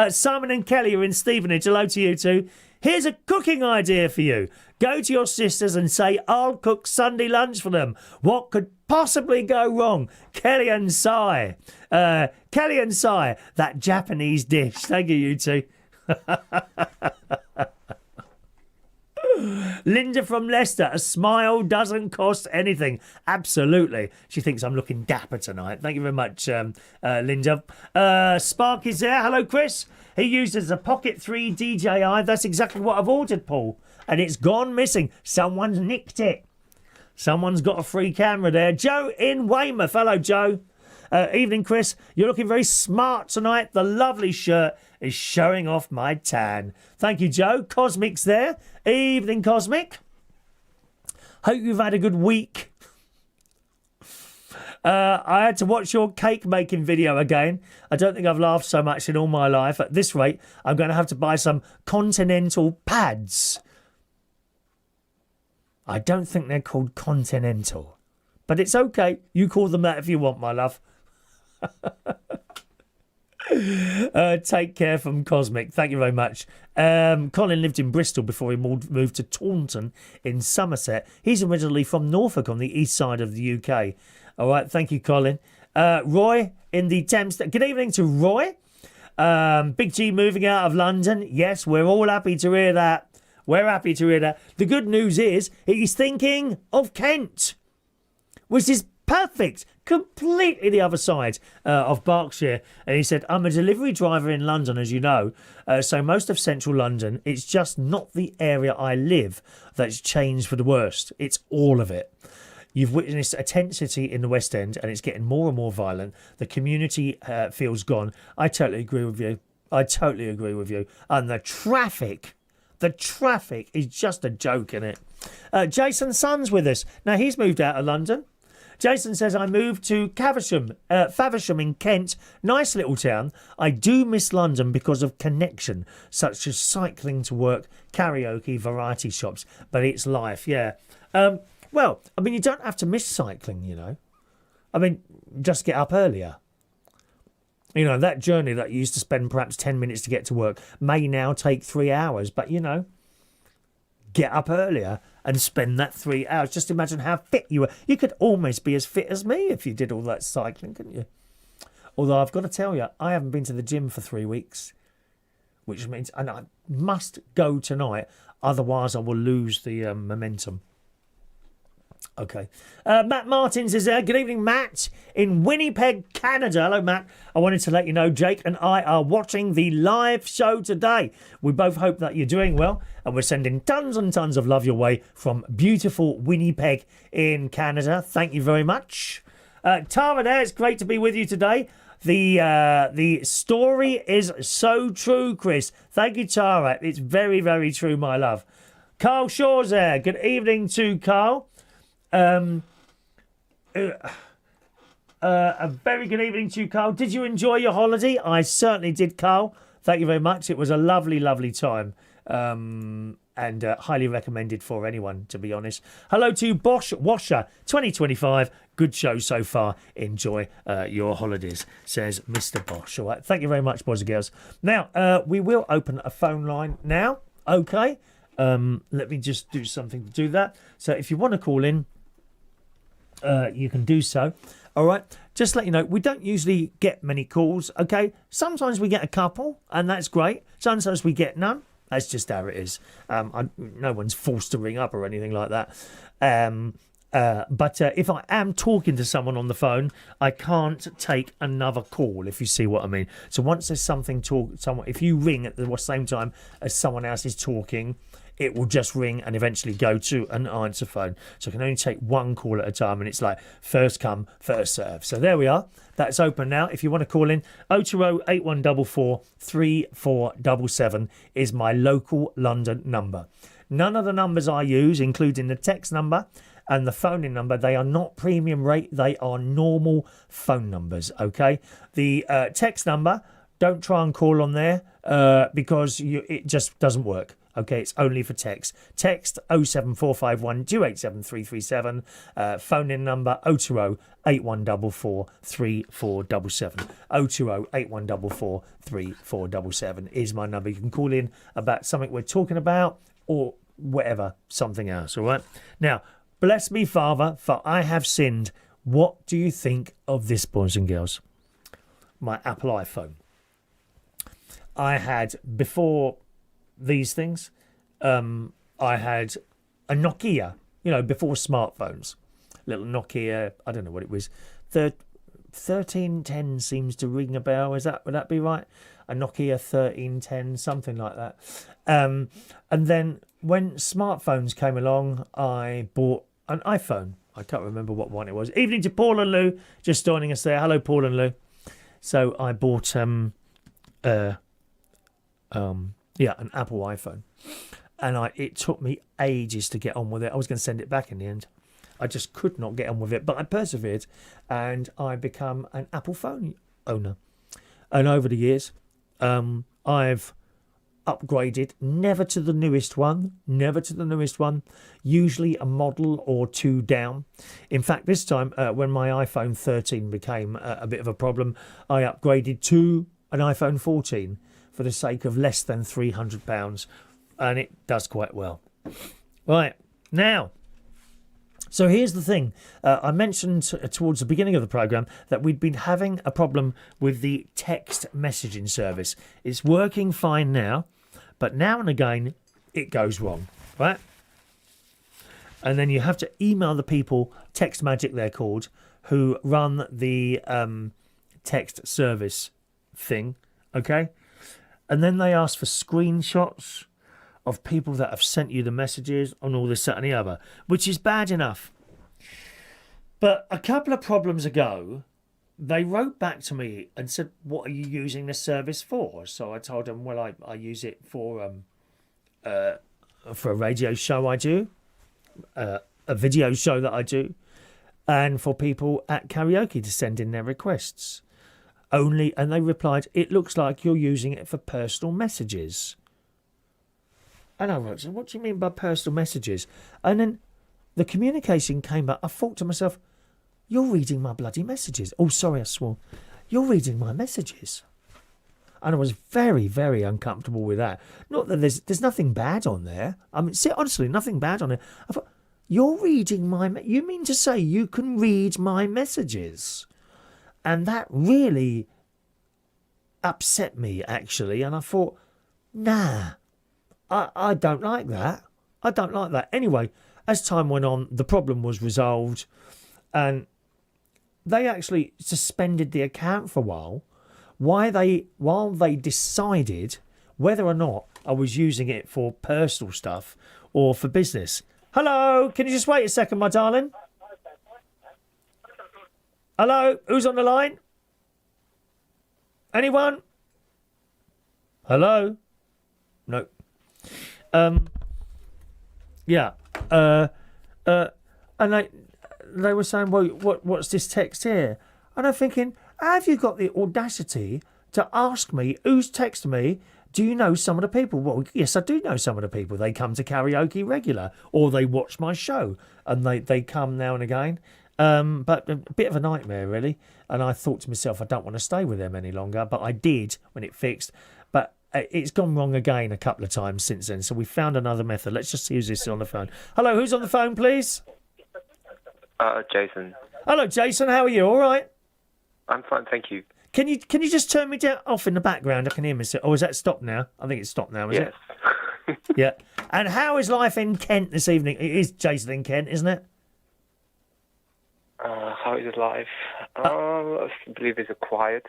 Simon and Kelly are in Stevenage. Hello to you too. Here's a cooking idea for you. Go to your sisters and say, I'll cook Sunday lunch for them. What could possibly go wrong? Kelly and Sai. Kelly and Sai, that Japanese dish. Thank you, you two. Linda from Leicester, a smile doesn't cost anything. Absolutely. She thinks I'm looking dapper tonight. Thank you very much, Linda. Spark is there. Hello, Chris. He uses a Pocket 3 DJI. That's exactly what I've ordered, Paul. And it's gone missing. Someone's nicked it. Someone's got a free camera there. Joe in Weymouth. Hello, Joe. Evening, Chris. You're looking very smart tonight. The lovely shirt is showing off my tan. Thank you, Joe. Cosmic's there. Evening, Cosmic. Hope you've had a good week. I had to watch your cake making video again. I don't think I've laughed so much in all my life. At this rate, I'm going to have to buy some Continental pads. I don't think they're called Continental. But it's okay. You call them that if you want, my love. Take care from Cosmic. Thank you very much. Colin lived in Bristol before he moved to Taunton in Somerset. He's originally from Norfolk on the east side of the UK. All right, thank you, Colin. Roy in the Thames. Good evening to Roy. Big G moving out of London. Yes, we're all happy to hear that. We're happy to hear that. The good news is he's thinking of Kent, which is perfect. Completely the other side of Berkshire. And he said, I'm a delivery driver in London, as you know. So most of central London, it's just not the area I live that's changed for the worst. It's all of it. You've witnessed a tent city in the West End, and it's getting more and more violent. The community feels gone. I totally agree with you. I totally agree with you. And the traffic is just a joke, innit? Jason's son's with us. Now, he's moved out of London. Jason says, I moved to Faversham in Kent. Nice little town. I do miss London because of connection, such as cycling to work, karaoke, variety shops. But it's life, yeah. Well, I mean, you don't have to miss cycling, you know. I mean, just get up earlier. You know, that journey that you used to spend perhaps 10 minutes to get to work may now take 3 hours. But, you know, get up earlier and spend that 3 hours. Just imagine how fit you were. You could almost be as fit as me if you did all that cycling, couldn't you? Although I've got to tell you, I haven't been to the gym for 3 weeks, which means, and I must go tonight, otherwise I will lose the momentum. Okay. Matt Martins is there. Good evening, Matt, in Winnipeg, Canada. Hello, Matt. I wanted to let you know Jake and I are watching the live show today. We both hope that you're doing well, and we're sending tons and tons of love your way from beautiful Winnipeg in Canada. Thank you very much. Tara there, it's great to be with you today. The story is so true, Chris. Thank you, Tara. It's very, very true, my love. Carl Shaw's there. Good evening to Carl. A very good evening to you, Carl. Did you enjoy your holiday? I certainly did, Carl. Thank you very much. It was a lovely, lovely time. And highly recommended for anyone, to be honest. Hello to Bosch Washer 2025. Good show so far. Enjoy your holidays, says Mr. Bosch. All right. Thank you very much, boys and girls. Now, we will open a phone line now. Okay. Let me just do something to do that. So if you want to call in, you can do so. All right. Just to let you know, we don't usually get many calls. Okay. Sometimes we get a couple, and that's great. Sometimes we get none. That's just how it is. No one's forced to ring up or anything like that. But if I am talking to someone on the phone, I can't take another call, if you see what I mean. So once there's if you ring at the same time as someone else is talking, it will just ring and eventually go to an answer phone. So I can only take one call at a time, and it's like first come, first serve. So there we are. That's open now. If you want to call in, 020 8144 3477 is my local London number. None of the numbers I use, including the text number and the phoning number, they are not premium rate. They are normal phone numbers, okay? The text number, don't try and call on there because it just doesn't work. Okay, it's only for text. Text 07451 287 337. Phone in number 020 8144 3477. 020 8144 3477 is my number. You can call in about something we're talking about or whatever, something else, all right? Now, bless me, Father, for I have sinned. What do you think of this, boys and girls? My Apple iPhone. I had, before these things, I had a Nokia, before smartphones. Little Nokia, I don't know what it was. 1310 seems to ring a bell. Would that be right? A Nokia 1310, something like that. And then when smartphones came along, I bought an iPhone. I can't remember what one it was. Evening to Paul and Lou, just joining us there. Hello, Paul and Lou. So I bought an Apple iPhone, and it took me ages to get on with it. I was going to send it back in the end. I just could not get on with it, but I persevered, and I become an Apple phone owner. And over the years, I've upgraded, never to the newest one, usually a model or two down. In fact, this time, when my iPhone 13 became a bit of a problem, I upgraded to an iPhone 14 for the sake of less than £300, and it does quite well. Right, now, so here's the thing. I mentioned towards the beginning of the programme that we'd been having a problem with the text messaging service. It's working fine now, but now and again it goes wrong, right? And then you have to email the people, Text Magic they're called, who run the text service thing, okay? And then they ask for screenshots of people that have sent you the messages and all this, that and the other, which is bad enough. But a couple of problems ago, they wrote back to me and said, what are you using this service for? So I told them, well, I use it for a radio show I do, a video show that I do, and for people at karaoke to send in their requests. And they replied, it looks like you're using it for personal messages. And I wrote, so what do you mean by personal messages? And then the communication came back. I thought to myself, you're reading my bloody messages. Oh, sorry, I swore. You're reading my messages. And I was very, very uncomfortable with that. Not that there's nothing bad on there. I mean, honestly, nothing bad on it. I thought, you're reading you mean to say you can read my messages? And that really upset me, actually. And I thought, nah, I don't like that. I don't like that. Anyway, as time went on, the problem was resolved. And they actually suspended the account for a while while they decided whether or not I was using it for personal stuff or for business. Hello, can you just wait a second, my darling? Hello, who's on the line? Anyone? Hello? No. Yeah. And they were saying, well, what's this text here? And I'm thinking, have you got the audacity to ask me who's texted me? Do you know some of the people? Well, yes, I do know some of the people. They come to karaoke regular, or they watch my show, and they come now and again. But a bit of a nightmare, really. And I thought to myself, I don't want to stay with them any longer. But I did when it fixed. But it's gone wrong again a couple of times since then. So we found another method. Let's just see who's this on the phone. Hello, who's on the phone, please? Jason. Hello, Jason. How are you? All right? I'm fine, thank you. Can you just turn me off in the background? I can hear myself. Oh, is that stopped now? I think it's stopped now, is it? Yes. Yeah. And how is life in Kent this evening? It is Jason in Kent, isn't it? How is life? I believe it's quiet.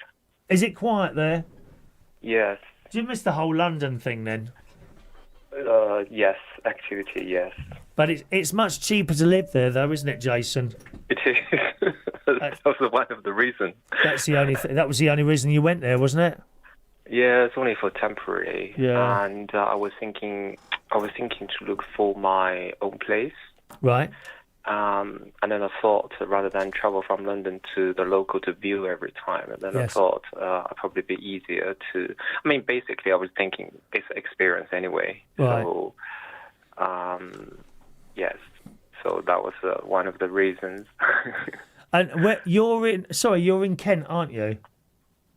Is it quiet there? Yes. Do you miss the whole London thing then? Yes. Activity, yes. But it's much cheaper to live there, though, isn't it, Jason? It is. That was one of the reasons. That's the only. That was the only reason you went there, wasn't it? Yeah, it's only for temporary. Yeah. And I was thinking to look for my own place. Right. And then I thought, rather than travel from London to the local to view every time, and then Yes. I thought it'd probably be easier to. I mean, basically, I was thinking it's experience anyway. Right. So, yes. So that was one of the reasons. And where you're in? Sorry, you're in Kent, aren't you?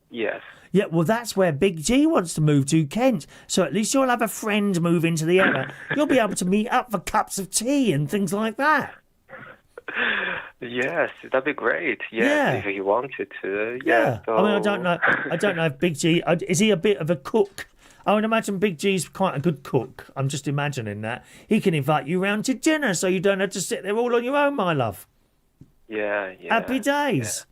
Yes. Yeah, well, that's where Big G wants to move to, Kent. So at least you'll have a friend move into the area. You'll be able to meet up for cups of tea and things like that. Yes, that'd be great. Yes, Yeah. if he wanted to. Yeah. So... I mean, I don't know. I don't know if Big G is he a bit of a cook. I would imagine Big G's quite a good cook. I'm just imagining that he can invite you round to dinner, so you don't have to sit there all on your own, my love. Yeah. Happy days.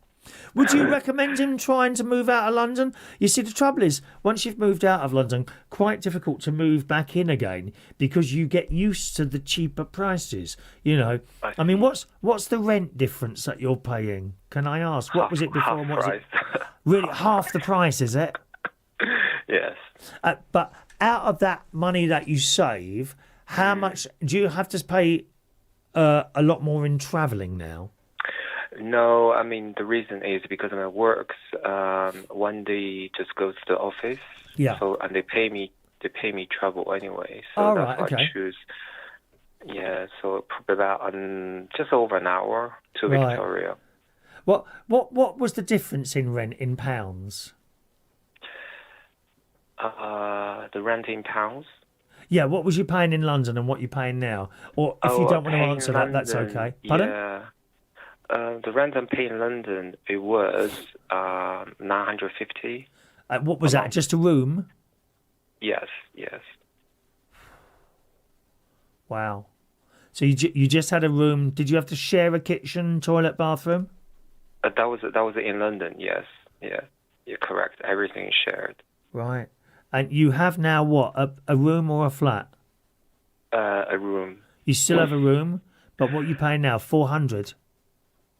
Would you recommend him trying to move out of London? You see, the trouble is, once you've moved out of London, quite difficult to move back in again because you get used to the cheaper prices. You know, I mean, what's the rent difference that you're paying? Can I ask? What was it before? And what was it? Really, half the price, is it? Yes. But out of that money that you save, how much do you have to pay? A lot more in travelling now. No, I mean, the reason is because of my works. One day just go to the office. Yeah. So, and they pay me travel anyway. So All that's right, why okay. I choose. Yeah, so probably about just over an hour to Right. Victoria. What was the difference in rent in pounds? The rent in pounds. Yeah, what was you paying in London and what you paying now? Or if you don't want to paying answer that, that's London, okay. Pardon? Yeah. The rent I'm paying in London, it was 950. What was that? Just a room? Yes. Wow. So you just had a room. Did you have to share a kitchen, toilet, bathroom? That was in London. Yes. Yeah. You're correct. Everything is shared. Right. And you have now what? A room or a flat? A room. You still have a room, but what are you paying now? 400.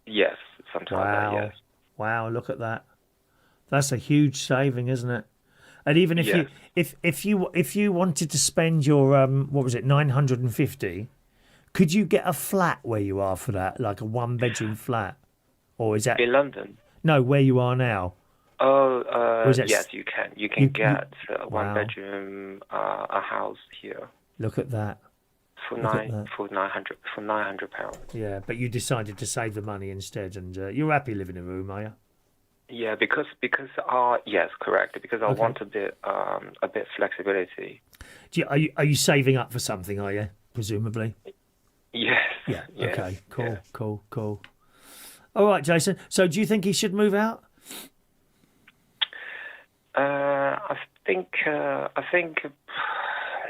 Yes. Something like that. Yes. Wow, look at that. That's a huge saving, isn't it? And even if Yes. if you wanted to spend your what was it, 950, could you get a flat where you are for that, like a one-bedroom flat? Or is that In London? No, where you are now? Oh, is that yes, you can. You can get one Wow. bedroom, a house here Look at that. for Look at that. for 900 pounds. Yeah, but you decided to save the money instead, and you're happy living in a room, are you? Yeah, because yes, correct. Because I Okay. want a bit flexibility. Are you saving up for something? Are you presumably? Yes. Yeah. Yes, Okay. Cool. yes. Cool. All right, Jason. So, do you think he should move out? I think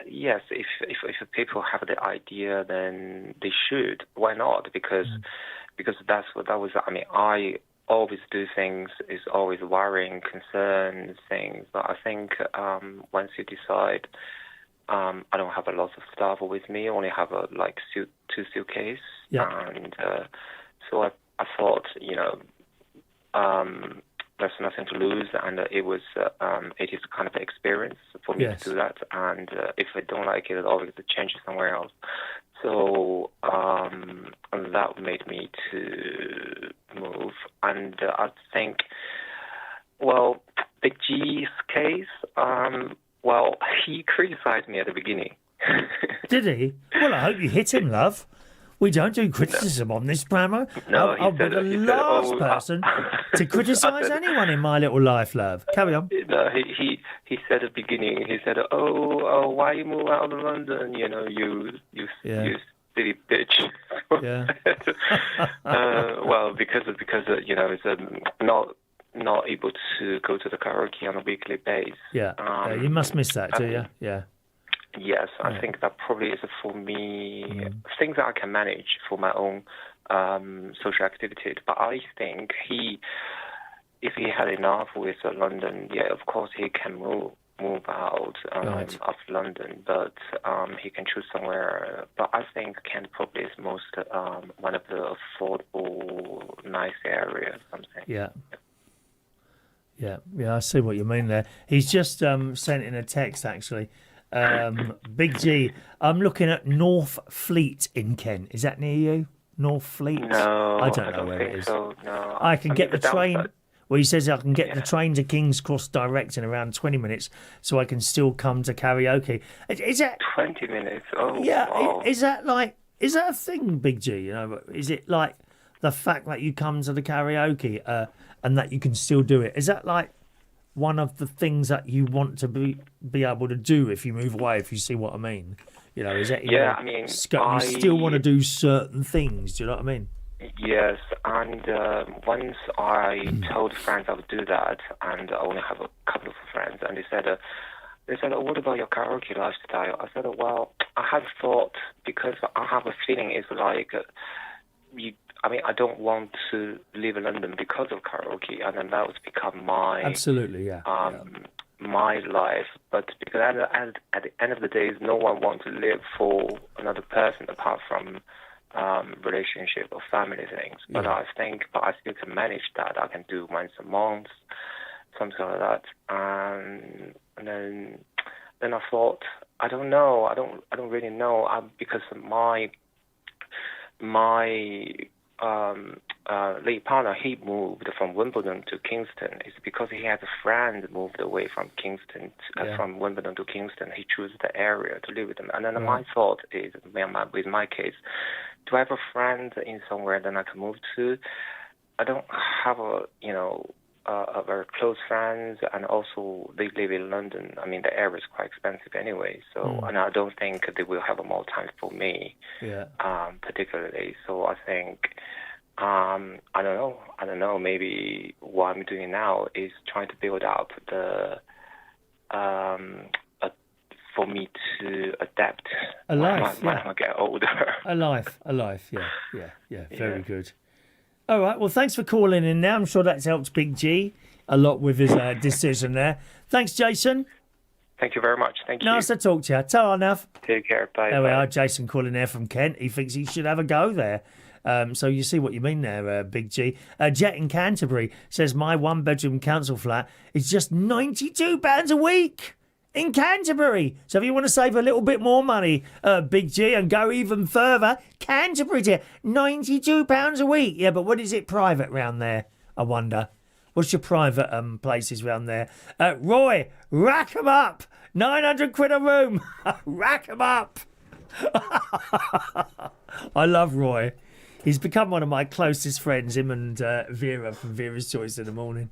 yes. If people have the idea, then they should. Why not? Because that was. I mean, I always do things is always worrying, concern things. But I think once you decide, I don't have a lot of stuff with me. I only have two suitcases. Yeah. And so I thought, there's nothing to lose, and it is kind of an experience for me to do that. And if I don't like it, I'll always change it somewhere else. So and that made me to move. And I think, well, Big G's case, well, he criticized me at the beginning. Did he? Well, I hope you hit him, love. We don't do criticism on this promo. No, I'll be the last person to criticise anyone in my little life, love. Carry on. No, he said at the beginning, he said, oh, why you move out of London? You know, you silly bitch. Yeah. Well, because you know, it's not able to go to the karaoke on a weekly basis. Yeah. You must miss that, do you? Yeah. Yes, I think that probably is for me things that I can manage for my own social activities. But I think if he had enough with London, yeah, of course he can move out of London, but he can choose somewhere. But I think Kent probably is most one of the affordable, nice areas. Something. Yeah. Yeah, I see what you mean there. He's just sent in a text, actually. Big G, I'm looking at North Fleet in Kent. Is that near you? North Fleet? No, I don't know where it is. So, no. I can get the train. Well, he says I can get the train to King's Cross direct in around 20 minutes, so I can still come to karaoke. Is that 20 minutes? Oh, yeah. Wow. Is that a thing, Big G? You know, is it like the fact that you come to the karaoke and that you can still do it? Is that like one of the things that you want to be able to do if you move away? If you see what I mean, you know, is that you still want to do certain things? Do you know what I mean? Yes, and once I told friends I would do that, and I only have a couple of friends, and they said, oh, what about your karaoke lifestyle? I said, well, I had thought, because I have a feeling it's like I don't want to leave London because of karaoke, and then that would become my my life. But because at the end of the day, no one wants to live for another person apart from relationship or family things. But I still can manage that. I can do once a month, something like that. And then I thought, I don't know. I don't really know. Because my late partner, he moved from Wimbledon to Kingston. It's because he had a friend moved away from Kingston, from Wimbledon to Kingston. He chose the area to live with them. And then my thought is, with my case, do I have a friend in somewhere that I can move to? I don't have a very close friends, and also they live in London. I mean, the area is quite expensive anyway, so and I don't think they will have more time for me, particularly. So I think, I don't know. Maybe what I'm doing now is trying to build up for me to adapt when I get older. A life, yeah. Very good. All right, well, thanks for calling in now. I'm sure that's helped Big G a lot with his decision there. Thanks, Jason. Thank you very much. Thank you. Nice to talk to you. Ta-ra, Nav. Take care. Bye. There we are, Jason calling there from Kent. He thinks he should have a go there. So you see what you mean there, Big G. Jet in Canterbury says, my one-bedroom council flat is just £92 a week in Canterbury. So if you want to save a little bit more money, Big G, and go even further, Canterbury, dear, £92 a week. Yeah, but what is it private round there, I wonder? What's your private places round there? Roy, rack 'em up. 900 quid a room. Rack 'em up. I love Roy. He's become one of my closest friends, him and Vera from Vera's Choice in the Morning.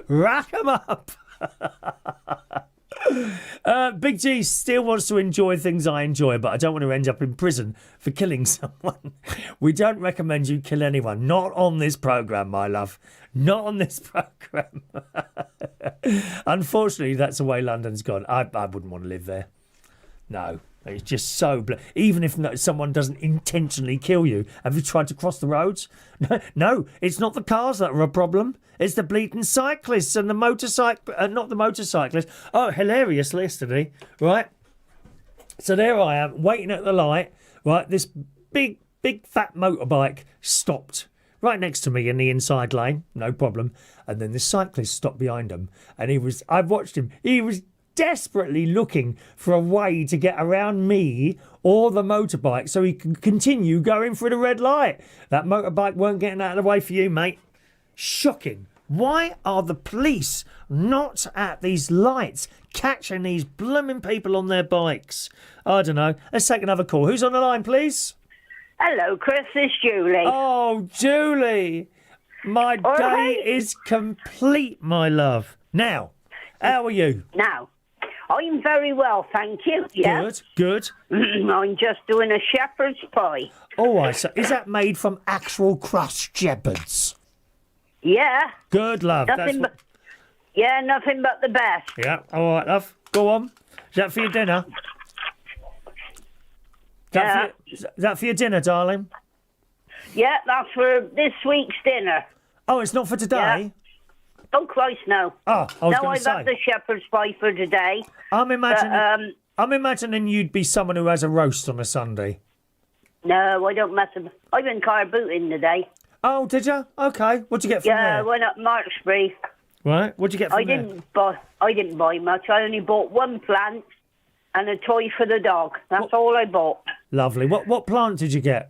Rack 'em up. Big G still wants to enjoy things I enjoy, but I don't want to end up in prison for killing someone. We don't recommend you kill anyone. Not on this programme, my love. Not on this programme. Unfortunately, that's the way London's gone. I wouldn't want to live there. No. It's just so... Even if someone doesn't intentionally kill you, have you tried to cross the roads? No, it's not the cars that are a problem. It's the bleating cyclists and the not the motorcyclists. Oh, hilarious yesterday, right? So there I am, waiting at the light, right? This big big fat motorbike stopped right next to me in the inside lane, no problem. And then the cyclist stopped behind him, and I've watched him. He was desperately looking for a way to get around me or the motorbike so he could continue going through the red light. That motorbike weren't getting out of the way for you, mate. Shocking. Why are the police not at these lights catching these blooming people on their bikes? I don't know. Let's take another call. Who's on the line, please? Hello, Chris. It's Julie. Oh, Julie. My All day right. is complete, my love. Now, how are you? Now, I'm very well, thank you. Yeah. Good. I'm just doing a shepherd's pie. All right, so is that made from actual crushed shepherds? Yeah. Good, love. Nothing but the best. Yeah, all right, love. Go on. Is that for your dinner? Is that for your dinner, darling? Yeah, that's for this week's dinner. Oh, it's not for today? Oh, Christ, no. Oh, I was No, going I've to say. had the shepherd's pie for today. I'm imagining, But, I'm imagining you'd be someone who has a roast on a Sunday. no, I don't mess with... I've been car booting today. Oh, did you? Okay. What'd you get from Yeah, I there? went up Marksbury. Right. What'd you get from I there? didn't buy much. I only bought one plant and a toy for the dog. That's all I bought. Lovely. What plant did you get?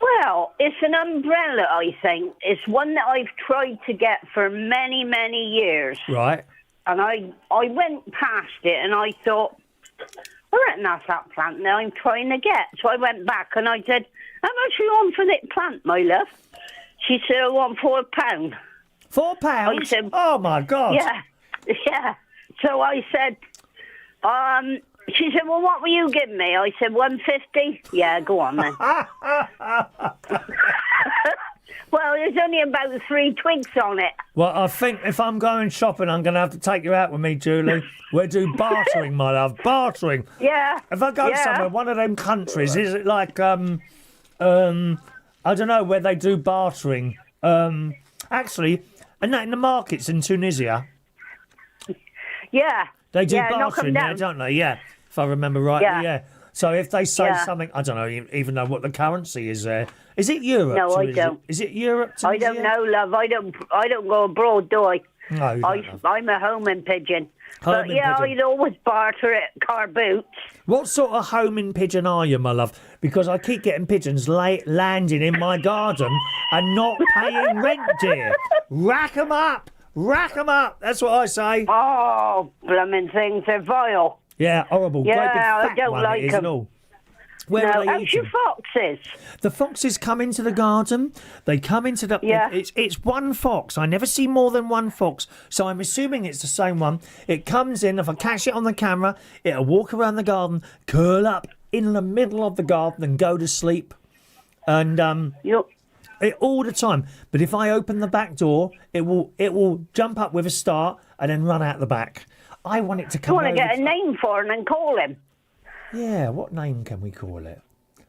Well, it's an umbrella, I think. It's one that I've tried to get for many, many years. Right. And I went past it and I thought, I reckon that's that plant that I'm trying to get. So I went back and I said, how much you want for that plant, my love? She said, I want £4. £4? I said- Oh, my God. Yeah. So I said, she said, well, what will you give me? I said, 150. Yeah, go on then. Well, there's only about 3 twigs on it. Well, I think if I'm going shopping, I'm going to have to take you out with me, Julie. We'll do bartering, my love. Bartering. Yeah. If I go somewhere, one of them countries, is it like, I don't know, where they do bartering? Actually, and that in the markets in Tunisia, Yeah. they do knock 'em bartering there, down. don't they? Yeah, if I remember rightly, yeah. So if they say Yeah. something, I don't know, even know what the currency is there. Is it Europe? No, I Tunisia? don't. Is it Europe? I Tunisia? don't know, love. I don't go abroad, do I? No, you don't, love. I'm a homing pigeon. Homing But yeah, pigeon. I'd always barter at car boots. What sort of homing pigeon are you, my love? Because I keep getting pigeons landing in my garden and not paying rent, dear. Rack 'em up. Rack 'em up. That's what I say. Oh, blooming things are vile. Yeah, horrible. Yeah, Great big I fat don't one, like it is 'em. and all. Where No, are they how's your eating? foxes? The foxes come into the garden. They come into the... Yeah. It's one fox. I never see more than one fox. So I'm assuming it's the same one. It comes in. If I catch it on the camera, it'll walk around the garden, curl up in the middle of the garden and go to sleep. And You, all the time. But if I open the back door, it will jump up with a start and then run out the back. I want it to you come want to over get a name for him and call him? Yeah, what name can we call it?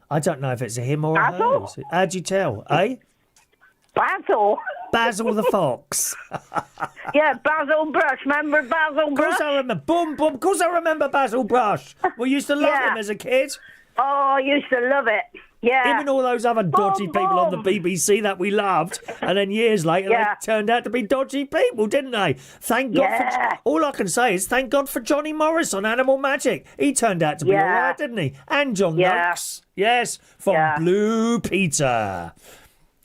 I don't know if it's a him or a Basil? her. How'd you tell, eh? Basil. Basil the fox. Yeah, Basil Brush. Remember Basil Of course Brush? I remember. Boom, boom. Of course I remember Basil Brush. We used to love Yeah. him as a kid. Oh, I used to love it. Yeah. Him and all those other dodgy Boom, people on the boom. BBC that we loved. And then years later, Yeah. they turned out to be dodgy people, didn't they? Thank God Yeah. for... All I can say is thank God for Johnny Morris on Animal Magic. He turned out to be Yeah. all right, didn't he? And John Yeah. Noakes. Yes, from Yeah. Blue Peter.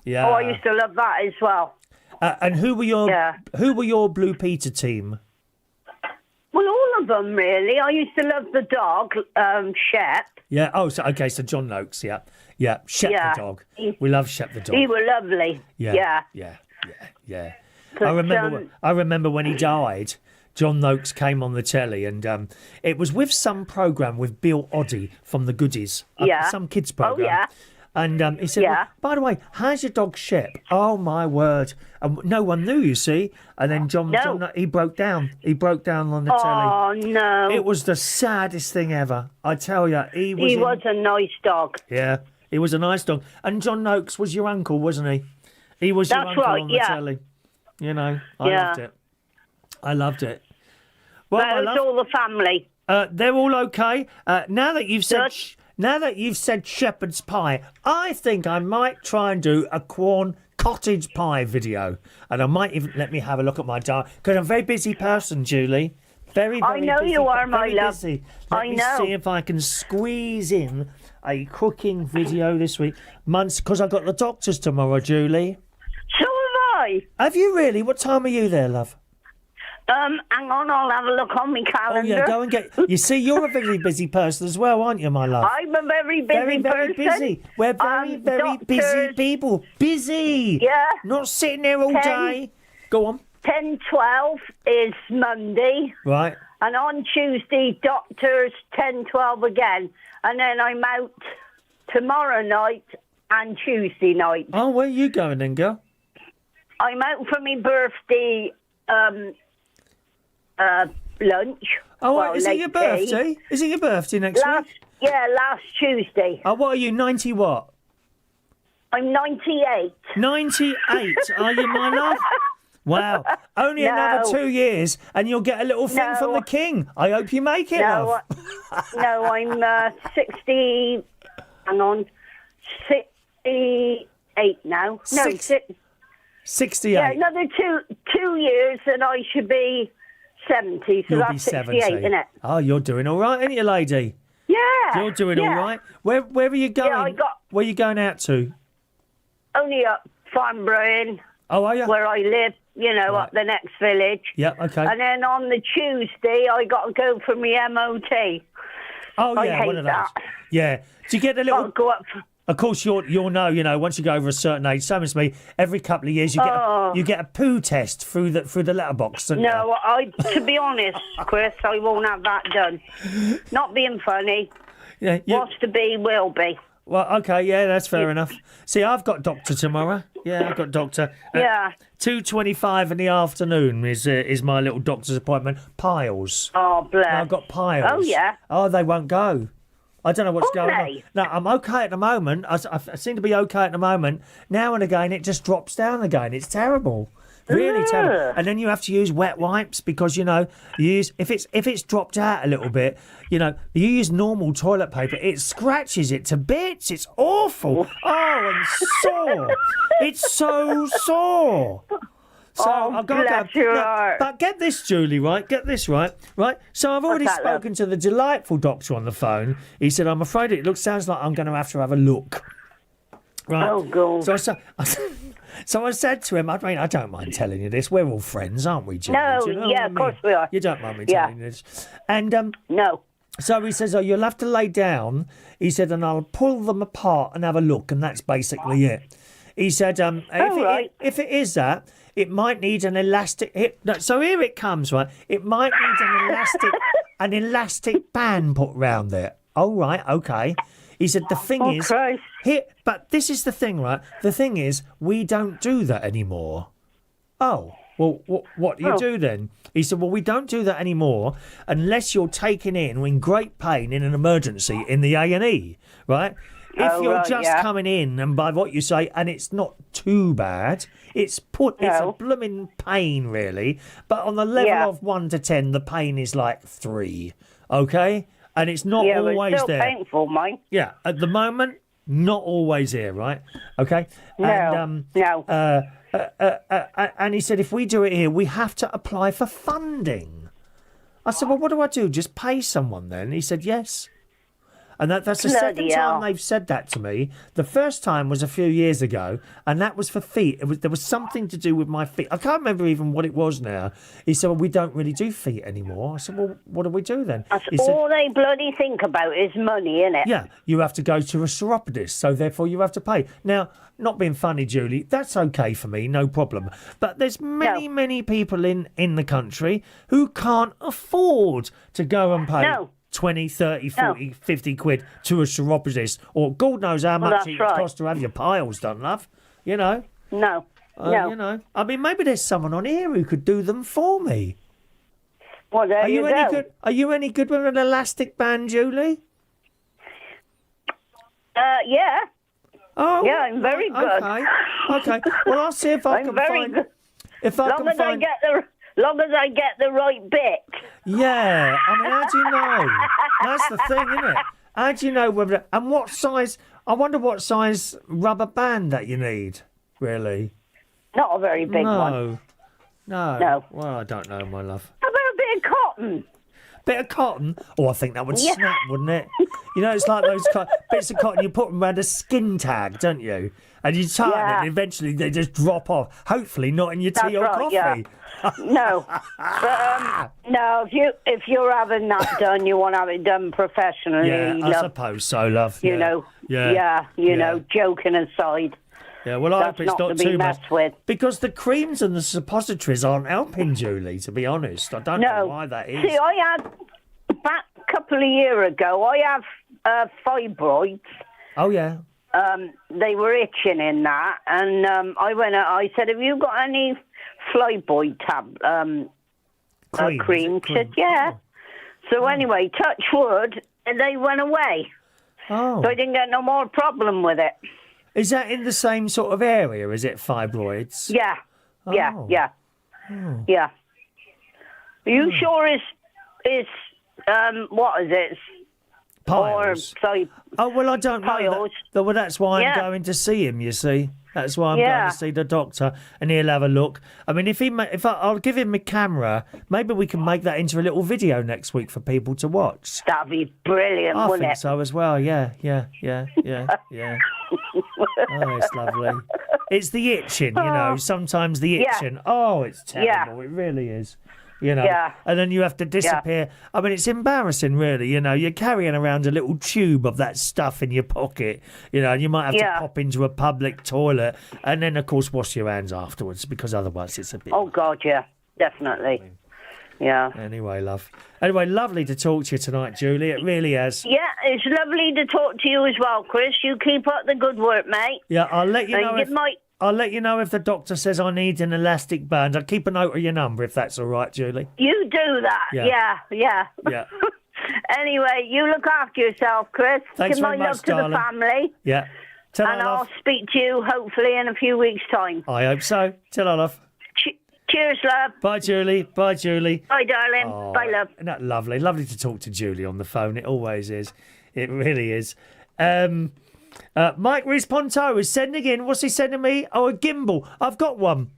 Yeah. Oh, I used to love that as well. And who were your Yeah. Blue Peter team? Well, all of them, really. I used to love the dog, Shep. Yeah. Oh, so okay. So John Noakes. Yeah. Yeah. Shep Yeah. the dog. We love Shep the dog. He was lovely. Yeah. Yeah. Yeah. Yeah. Yeah. But, I remember when he died. John Noakes came on the telly, and it was with some program with Bill Oddie from the Goodies. Yeah. Some kids program. Oh, yeah. And he said, Yeah. well, by the way, how's your dog Shep? Oh, my word. And no one knew, you see. And then John, he broke down. He broke down on the telly. Oh, no. It was the saddest thing ever. I tell you, he was a nice dog. Yeah, he was a nice dog. And John Noakes was your uncle, wasn't he? He was your That's uncle right, on the yeah. telly. You know, I Yeah. loved it. I loved it. Well, That my was love, all the family. they're all okay. Now that you've said Good. Now that you've said shepherd's pie, I think I might try and do a Quorn cottage pie video. And I might even let me have a look at my diary. Because I'm a very busy person, Julie. Very, very I know busy, you are, my very love. busy. Let I me know. see if I can squeeze in a cooking video this week. Months, because I've got the doctors tomorrow, Julie. So have I. Have you really? What time are you there, love? Hang on, I'll have a look on my Oh, calendar. yeah, go and get... You see, you're a very busy person as well, aren't you, my love? I'm a very busy Very, very person. busy. We're very, very busy doctors, people. Busy. Yeah. Not sitting there all day. Go on. 10:12 is Monday. Right. And on Tuesday, doctors 10:12 again. And then I'm out tomorrow night and Tuesday night. Oh, where are you going then, girl? I'm out for my birthday lunch. Oh, well, is it your late tea. birthday? Is it your birthday next week? Last Tuesday. Oh, what are you, 90 what? I'm 98. 98, are you, my love? Wow. Only No. another 2 years and you'll get a little thing No. from the king. I hope you make it, No, love. no, I'm 60. Hang on, 68 now. No, Six- 68. yeah, another two years, and I should be 70. So You'll that's be 68, 70. isn't it? Oh, you're doing all right, ain't you, lady? Yeah. You're doing yeah. all right. Where are you going? I got- Where are you going out to? Only up Farnborough, Oh, are you? where I live. You know, Right. up the next village. Yeah, okay. And then on the Tuesday, I got to go for my MOT. Oh, I yeah, hate one of those. that. Yeah. Do you get the little... I'll go up. Of course, you'll know, once you go over a certain age, same as me, every couple of years you get a poo test through the letterbox. don't you? No, to be honest, Chris, I won't have that done. Not being funny. Yeah, What's to be will be. well, okay, yeah, that's fair enough. See, I've got doctor tomorrow. Yeah, I've got doctor. Yeah. 2:25 in the afternoon is my little doctor's appointment. Piles. Oh, bless. I've got piles. Oh, yeah. Oh, they won't go. I don't know what's Won't going on. they? No, I'm okay at the moment. I seem to be okay at the moment. Now and again, it just drops down again. It's terrible. Really terrible. And then you have to use wet wipes because, you use if it's dropped out a little bit, you use normal toilet paper, it scratches it to bits. It's awful. Oh, and sore. It's so sore. So Oh, I've got to bless go. your Now, heart. but get this, Julie, right? Get this right. So I've already What's that, love? spoken to the delightful doctor on the phone. He said, I'm afraid it sounds like I'm going to have a look. Right. Oh, God. So I said to him, I don't mind telling you this. We're all friends, aren't we, Julie? No, Do you know yeah, what I of course mean? we are. You don't mind me Yeah. telling you this. And No. so he says, you'll have to lay down. He said, and I'll pull them apart and have a look, and that's basically it. He said, right. if it is that, it might need an elastic... So here it comes, right? It might need an elastic band put round there. Oh, right, okay. He said, the thing Oh, is... Christ. But this is the thing, right? The thing is, we don't do that anymore. Oh, well, what do you do then? He said, well, we don't do that anymore unless you're taken in great pain in an emergency in the A&E, right? If you're just coming in, and by what you say, and it's not too bad, it's a blooming pain, really. But on the level of 1 to 10, the pain is like 3, okay? And it's not always it's still there. painful, mine. Yeah, at the moment, not always here, right? Okay? No, no. And he said, if we do it here, we have to apply for funding. I said, well, what do I do? Just pay someone then? He said, yes. And that's the second Bloody time hell. they've said that to me. The first time was a few years ago, and that was for feet. There was something to do with my feet. I can't remember even what it was now. He said, well, we don't really do feet anymore. I said, well, what do we do then? That's He said, all they bloody think about is money, innit? yeah, you have to go to a chiropodist, so therefore you have to pay. Now, not being funny, Julie, that's okay for me, no problem. But there's many people in the country who can't afford to go and pay 20, 30, 40, 50 quid to a chiropodist, or God knows how much that's it right. costs to have your piles done, love. No. No. I mean, maybe there's someone on here who could do them for me. Well, there Are you go. any good? Are you any good with an elastic band, Julie? Yeah. Oh, Yeah, I'm very good. Okay. Well, I'll see if I I'm can very find. good. If I Long can as find. long as I get the right bit. Yeah. I mean, how do you know? That's the thing, isn't it? How do you know whether... And what size... I wonder what size rubber band that you need, really. Not a very big one. No. Well, I don't know, my love. How about a bit of cotton? Bit of cotton? Oh, I think that would snap, wouldn't it? You know, it's like those bits of cotton you put them around a skin tag, don't you? And you tighten it, and eventually they just drop off. Hopefully, not in your tea or coffee. Yeah. No, but, no. If you're having that done, you want to have it done professionally. Yeah, I suppose so, love. You know, you know, joking aside. Yeah, well, I hope it's not to be too much. messed with. Because the creams and the suppositories aren't helping, Julie, to be honest. I don't know why that is. See, I had, back a couple of years ago, I have fibroids. Oh, yeah. They were itching in that, and I said, have you got any flyboy cream? She said, yeah. So anyway, touch wood, and they went away. Oh. So I didn't get no more problem with it. Is that in the same sort of area, is it, fibroids? Yeah. Oh. Yeah. Are you sure it's what is it? Piles. Or, sorry, well, I don't know. Well, that's why I'm going to see him, you see. That's why I'm going to see the doctor, and he'll have a look. I mean, I'll give him my camera, maybe we can make that into a little video next week for people to watch. That'd be brilliant, wouldn't it? I think so as well, yeah. Oh, it's lovely. It's the itching, you know, sometimes the itching. Yeah. Oh, it's terrible, it really is. You know, and then you have to disappear. I mean, it's embarrassing, really. You know, you're carrying around a little tube of that stuff in your pocket. You know, and you might have to pop into a public toilet, and then, of course, wash your hands afterwards, because otherwise it's a bit. Oh God, yeah, definitely. Yeah. Anyway, love. Anyway, lovely to talk to you tonight, Julie. It really has. Yeah, it's lovely to talk to you as well, Chris. You keep up the good work, mate. Yeah, I'll let you know. I'll let you know if the doctor says I need an elastic band. I'll keep a note of your number if that's all right, Julie. You do that. Yeah. Anyway, you look after yourself, Chris. Thanks Give very my much, love to darling. the family. Yeah. And I'll speak to you hopefully in a few weeks' time. I hope so. Ta-ra, love. Cheers, love. Bye, Julie. Bye, Julie. Bye, darling. Oh, bye, love. Isn't that lovely? Lovely to talk to Julie on the phone. It always is. It really is. Mike Rees-Ponto is sending in. What's he sending me? Oh, a gimbal. I've got one.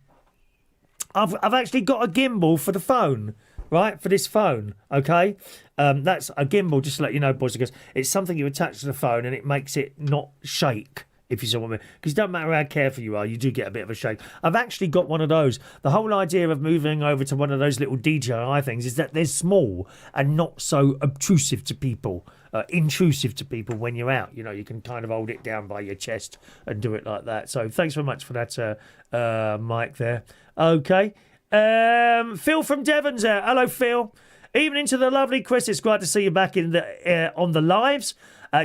I've actually got a gimbal for the phone, right? For this phone, okay? That's a gimbal, just to let you know, boys and girls. It's something you attach to the phone and it makes it not shake, if you see what I mean. Because it doesn't matter how careful you are, you do get a bit of a shake. I've actually got one of those. The whole idea of moving over to one of those little DJI things is that they're small and not so obtrusive to people. Intrusive to people when you're out. You know, you can kind of hold it down by your chest and do it like that. So thanks very much for that, Mike, there. Okay. Phil from Devon's there. Hello, Phil. Evening to the lovely Chris. It's great to see you back in the on the lives.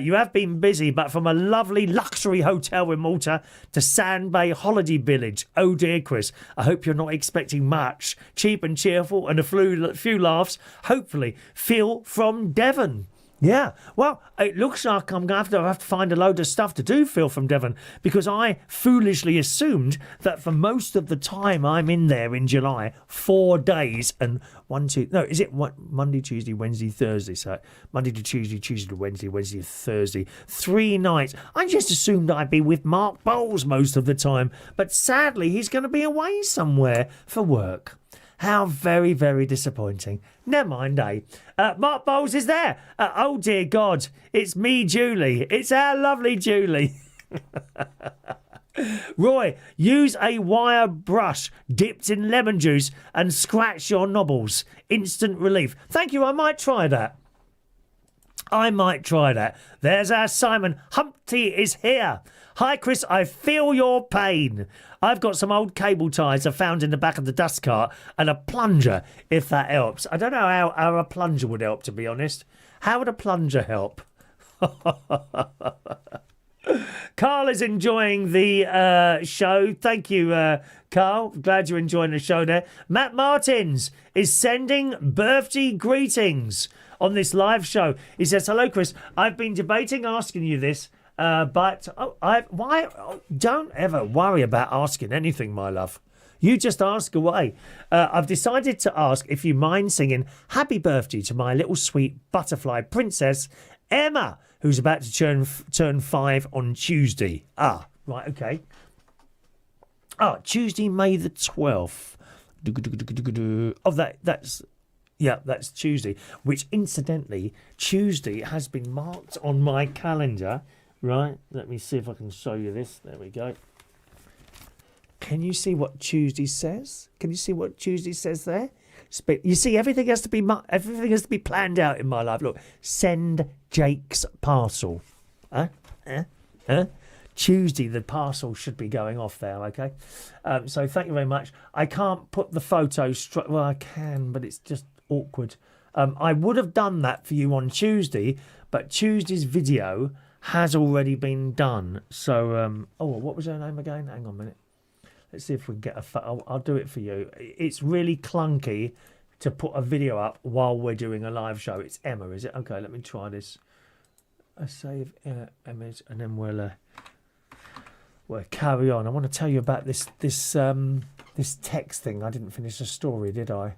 You have been busy, but from a lovely luxury hotel in Malta to Sand Bay Holiday Village. Oh dear, Chris. I hope you're not expecting much. Cheap and cheerful and a few laughs. Hopefully. Phil from Devon. Yeah, well, it looks like I'm going to have to find a load of stuff to do, Phil from Devon, because I foolishly assumed that for most of the time I'm in there in July, 4 days and Monday, Tuesday, Wednesday, Thursday, so Monday to Tuesday, Tuesday to Wednesday, Wednesday to Thursday, 3 nights. I just assumed I'd be with Mark Bowles most of the time, but sadly he's going to be away somewhere for work. How very, very disappointing. Never mind, eh? Mark Bowles is there. Oh, dear God. It's me, Julie. It's our lovely Julie. Roy, use a wire brush dipped in lemon juice and scratch your knobbles. Instant relief. Thank you. I might try that. There's our Simon. Humpty is here. Hi, Chris. I feel your pain. I've got some old cable ties I found in the back of the dust cart and a plunger, if that helps. I don't know how a plunger would help, to be honest. How would a plunger help? Carl is enjoying the show. Thank you, Carl. Glad you're enjoying the show there. Matt Martins is sending birthday greetings on this live show. He says, hello, Chris. I've been debating asking you this. But don't ever worry about asking anything, my love. You just ask away. I've decided to ask if you mind singing happy birthday to my little sweet butterfly princess, Emma, who's about to turn 5 on Tuesday. Ah, right, okay. Tuesday, May the 12th. Oh, that's Tuesday. Which, incidentally, Tuesday has been marked on my calendar. Right, let me see if I can show you this. There we go. Can you see what Tuesday says? Can you see what Tuesday says there? You see, everything has to be planned out in my life. Look, send Jake's parcel. Tuesday, the parcel should be going off there, okay? So thank you very much. I can't put the photo straight. Well, I can, but it's just awkward. I would have done that for you on Tuesday, but Tuesday's video has already been done. So, what was her name again? Hang on a minute. Let's see if we can get a I'll do it for you. It's really clunky to put a video up while we're doing a live show. It's Emma, is it? Okay, let me try this. I save image, and then we'll carry on. I want to tell you about this text thing. I didn't finish the story, did I?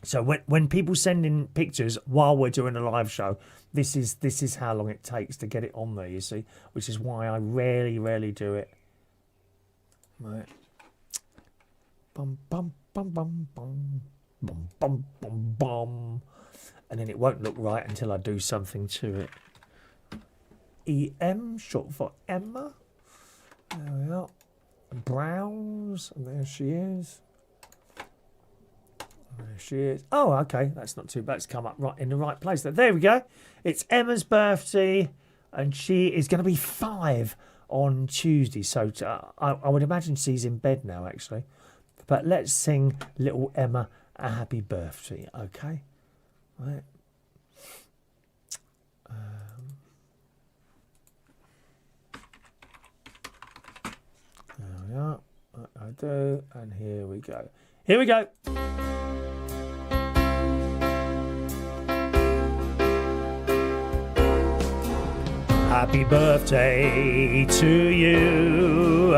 So when people send in pictures while we're doing a live show, this is how long it takes to get it on there, you see, which is why I rarely do it. Right. Bum bum bum bum bum bum bum bum bum, and then it won't look right until I do something to it. EM, short for Emma. There we are. Browse, and there she is. There she is. Oh, okay, that's not too bad. It's come up right in the right place. There we go. It's Emma's birthday, and she is going to be 5 on Tuesday. So I would imagine she's in bed now, actually. But let's sing little Emma a happy birthday, okay? Right. There we are. I do, and here we go. Here we go. Happy birthday to you.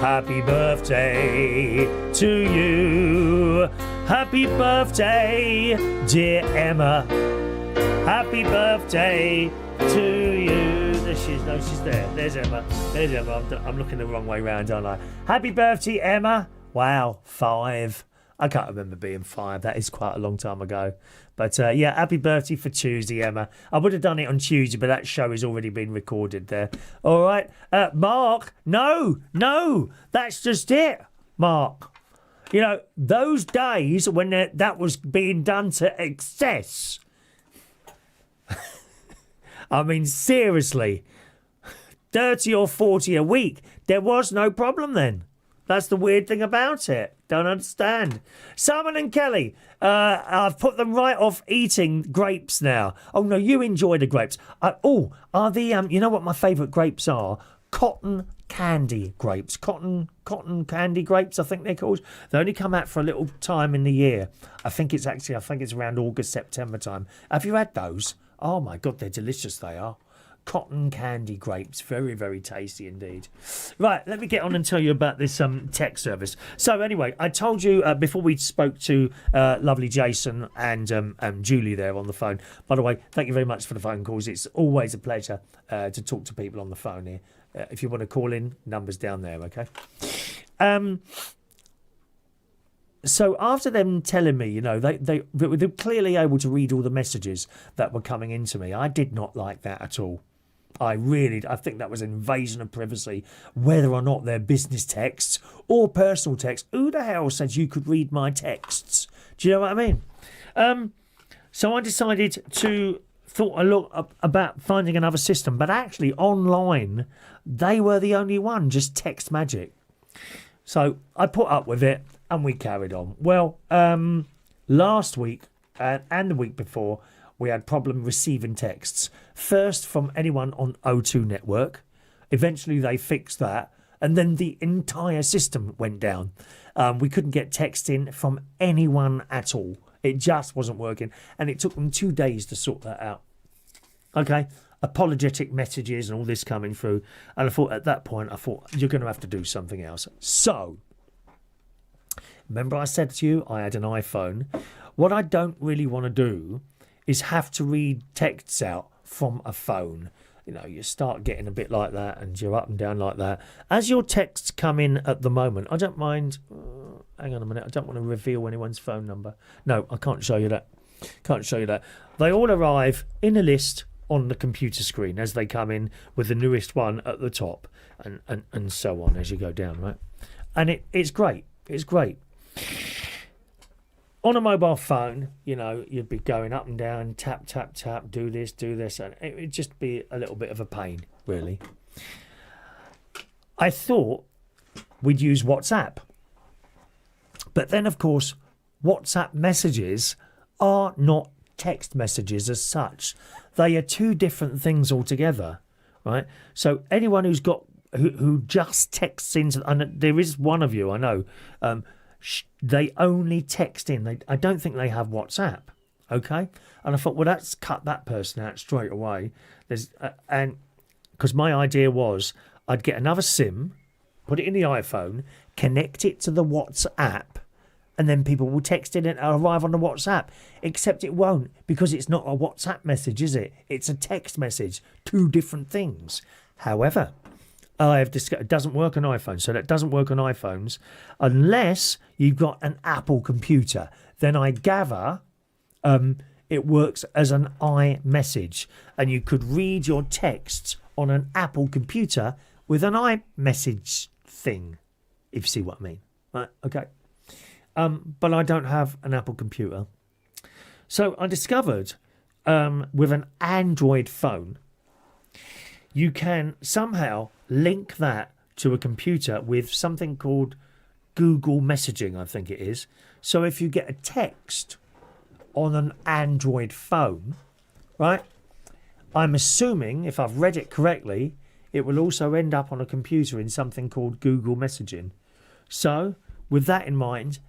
Happy birthday to you. Happy birthday, dear Emma. Happy birthday to you. There she is. No, she's there. There's Emma. There's Emma. I'm looking the wrong way round, aren't I? Happy birthday, Emma. Wow, 5. I can't remember being 5. That is quite a long time ago. But yeah, happy birthday for Tuesday, Emma. I would have done it on Tuesday, but that show has already been recorded there. All right. Mark, no, that's just it, Mark. You know, those days when that was being done to excess. I mean, seriously, 30 or 40 a week, there was no problem then. That's the weird thing about it. Don't understand. Simon and Kelly, I've put them right off eating grapes now. Oh, no, you enjoy the grapes. Are the, you know what my favourite grapes are? Cotton candy grapes. Cotton candy grapes, I think they're called. They only come out for a little time in the year. I think it's around August, September time. Have you had those? Oh, my God, they're delicious, they are. Cotton candy grapes, very, very tasty indeed. Right, let me get on and tell you about this tech service. So anyway, I told you before we spoke to lovely Jason and Julie there on the phone. By the way, thank you very much for the phone calls. It's always a pleasure to talk to people on the phone here. If you want to call in, numbers down there, okay? So after them telling me, you know, they were clearly able to read all the messages that were coming into me. I did not like that at all. I think that was invasion of privacy, whether or not they're business texts or personal texts. Who the hell says you could read my texts? Do you know what I mean? So I decided to thought a lot about finding another system, but actually online, they were the only one, just text magic. So I put up with it and we carried on. Well, last week and the week before, we had problem receiving texts. First from anyone on O2 network. Eventually they fixed that. And then the entire system went down. We couldn't get text in from anyone at all. It just wasn't working. And it took them 2 days to sort that out. Okay. Apologetic messages and all this coming through. And I thought at that point, you're going to have to do something else. So, remember I said to you, I had an iPhone. What I don't really want to do is have to read texts out from a phone. You know, you start getting a bit like that and you're up and down like that. As your texts come in at the moment, I don't mind. Hang on a minute. I don't want to reveal anyone's phone number. No, I can't show you that. Can't show you that. They all arrive in a list on the computer screen as they come in, with the newest one at the top, and so on as you go down, right? And it's great. It's great. On a mobile phone, you know, you'd be going up and down, tap, tap, tap, do this, and it would just be a little bit of a pain, really. I thought we'd use WhatsApp. But then, of course, WhatsApp messages are not text messages as such. They are two different things altogether, right? So anyone who just texts into, and there is one of you I know, they only text in. I don't think they have WhatsApp. Okay, and I thought, well, let's cut that person out straight away. And because my idea was, I'd get another SIM, put it in the iPhone, connect it to the WhatsApp, and then people will text in and arrive on the WhatsApp. Except it won't, because it's not a WhatsApp message, is it? It's a text message. Two different things. However, I have discovered it doesn't work on iPhones, so that doesn't work on iPhones unless you've got an Apple computer. Then I gather it works as an iMessage, and you could read your texts on an Apple computer with an iMessage thing, if you see what I mean. Right? Okay. But I don't have an Apple computer. So I discovered with an Android phone, you can somehow link that to a computer with something called Google Messaging, I think it is. So if you get a text on an Android phone, right, I'm assuming, if I've read it correctly, it will also end up on a computer in something called Google Messaging. So, with that in mind,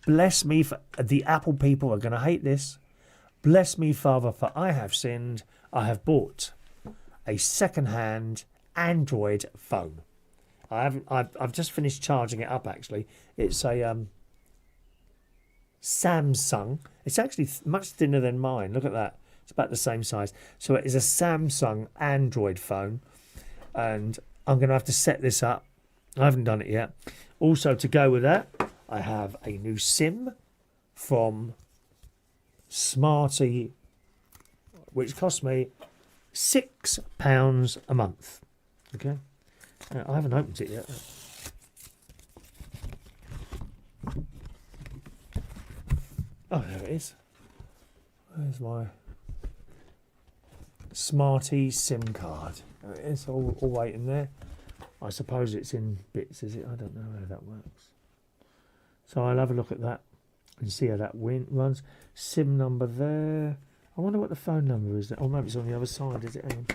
bless me, for the Apple people are going to hate this. Bless me, Father, for I have sinned. I have bought a second-hand Android phone. I've just finished charging it up, actually. It's a Samsung. It's actually much thinner than mine. Look at that. It's about the same size. So it is a Samsung Android phone. And I'm going to have to set this up. I haven't done it yet. Also, to go with that, I have a new SIM from Smarty, which cost me £6 a month. Okay, I haven't opened it yet. Oh, there it is. Where's my Smarty SIM card? There it is, all waiting there. I suppose it's in bits, is it? I don't know how that works. So I'll have a look at that and see how that runs. SIM number there. I wonder what the phone number is. Oh, maybe it's on the other side, is it? Hang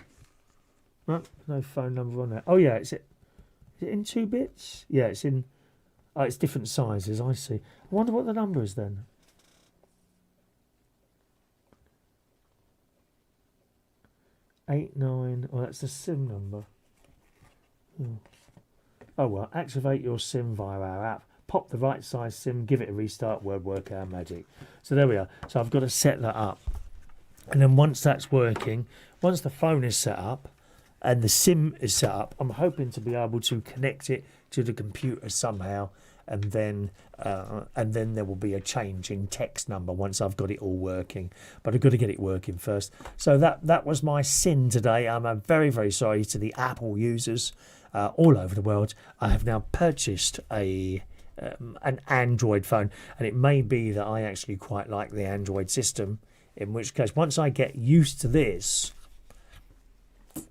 on. No phone number on there. Oh, yeah, is it in 2 bits? Yeah, it's in... Oh, it's different sizes, I see. I wonder what the number is then. 89. Oh, that's the SIM number. Oh, well, activate your SIM via our app. Pop the right size SIM, give it a restart, word work our magic. So there we are. So I've got to set that up. And then once that's working, once the phone is set up and the SIM is set up, I'm hoping to be able to connect it to the computer somehow, and then there will be a change in text number once I've got it all working. But I've got to get it working first. So that was my sin today. I'm very, very sorry to the Apple users all over the world. I have now purchased an Android phone, and it may be that I actually quite like the Android system, in which case once I get used to this,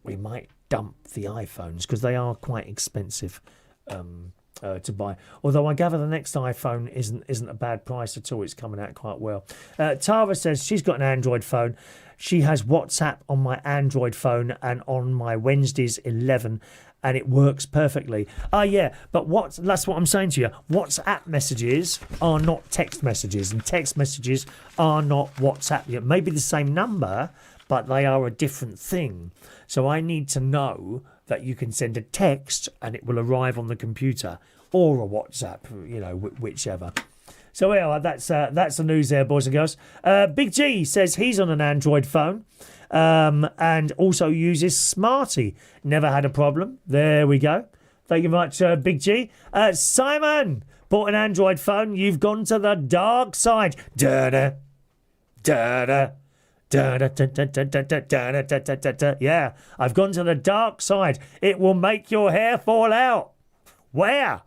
we might dump the iPhones, because they are quite expensive to buy. Although I gather the next iPhone isn't a bad price at all. It's coming out quite well. Tara says she's got an Android phone. She has WhatsApp on my Android phone and on my Wednesdays 11, and it works perfectly. Yeah, but that's what I'm saying to you. WhatsApp messages are not text messages, and text messages are not WhatsApp. It may be the same number, but they are a different thing. So I need to know that you can send a text and it will arrive on the computer, or a WhatsApp, whichever. So yeah, that's the news there, boys and girls. Big G says he's on an Android phone and also uses Smarty. Never had a problem. There we go. Thank you very much, Big G. Simon bought an Android phone. You've gone to the dark side. Da-da, da-da. Yeah, I've gone to the dark side. It will make your hair fall out. Where?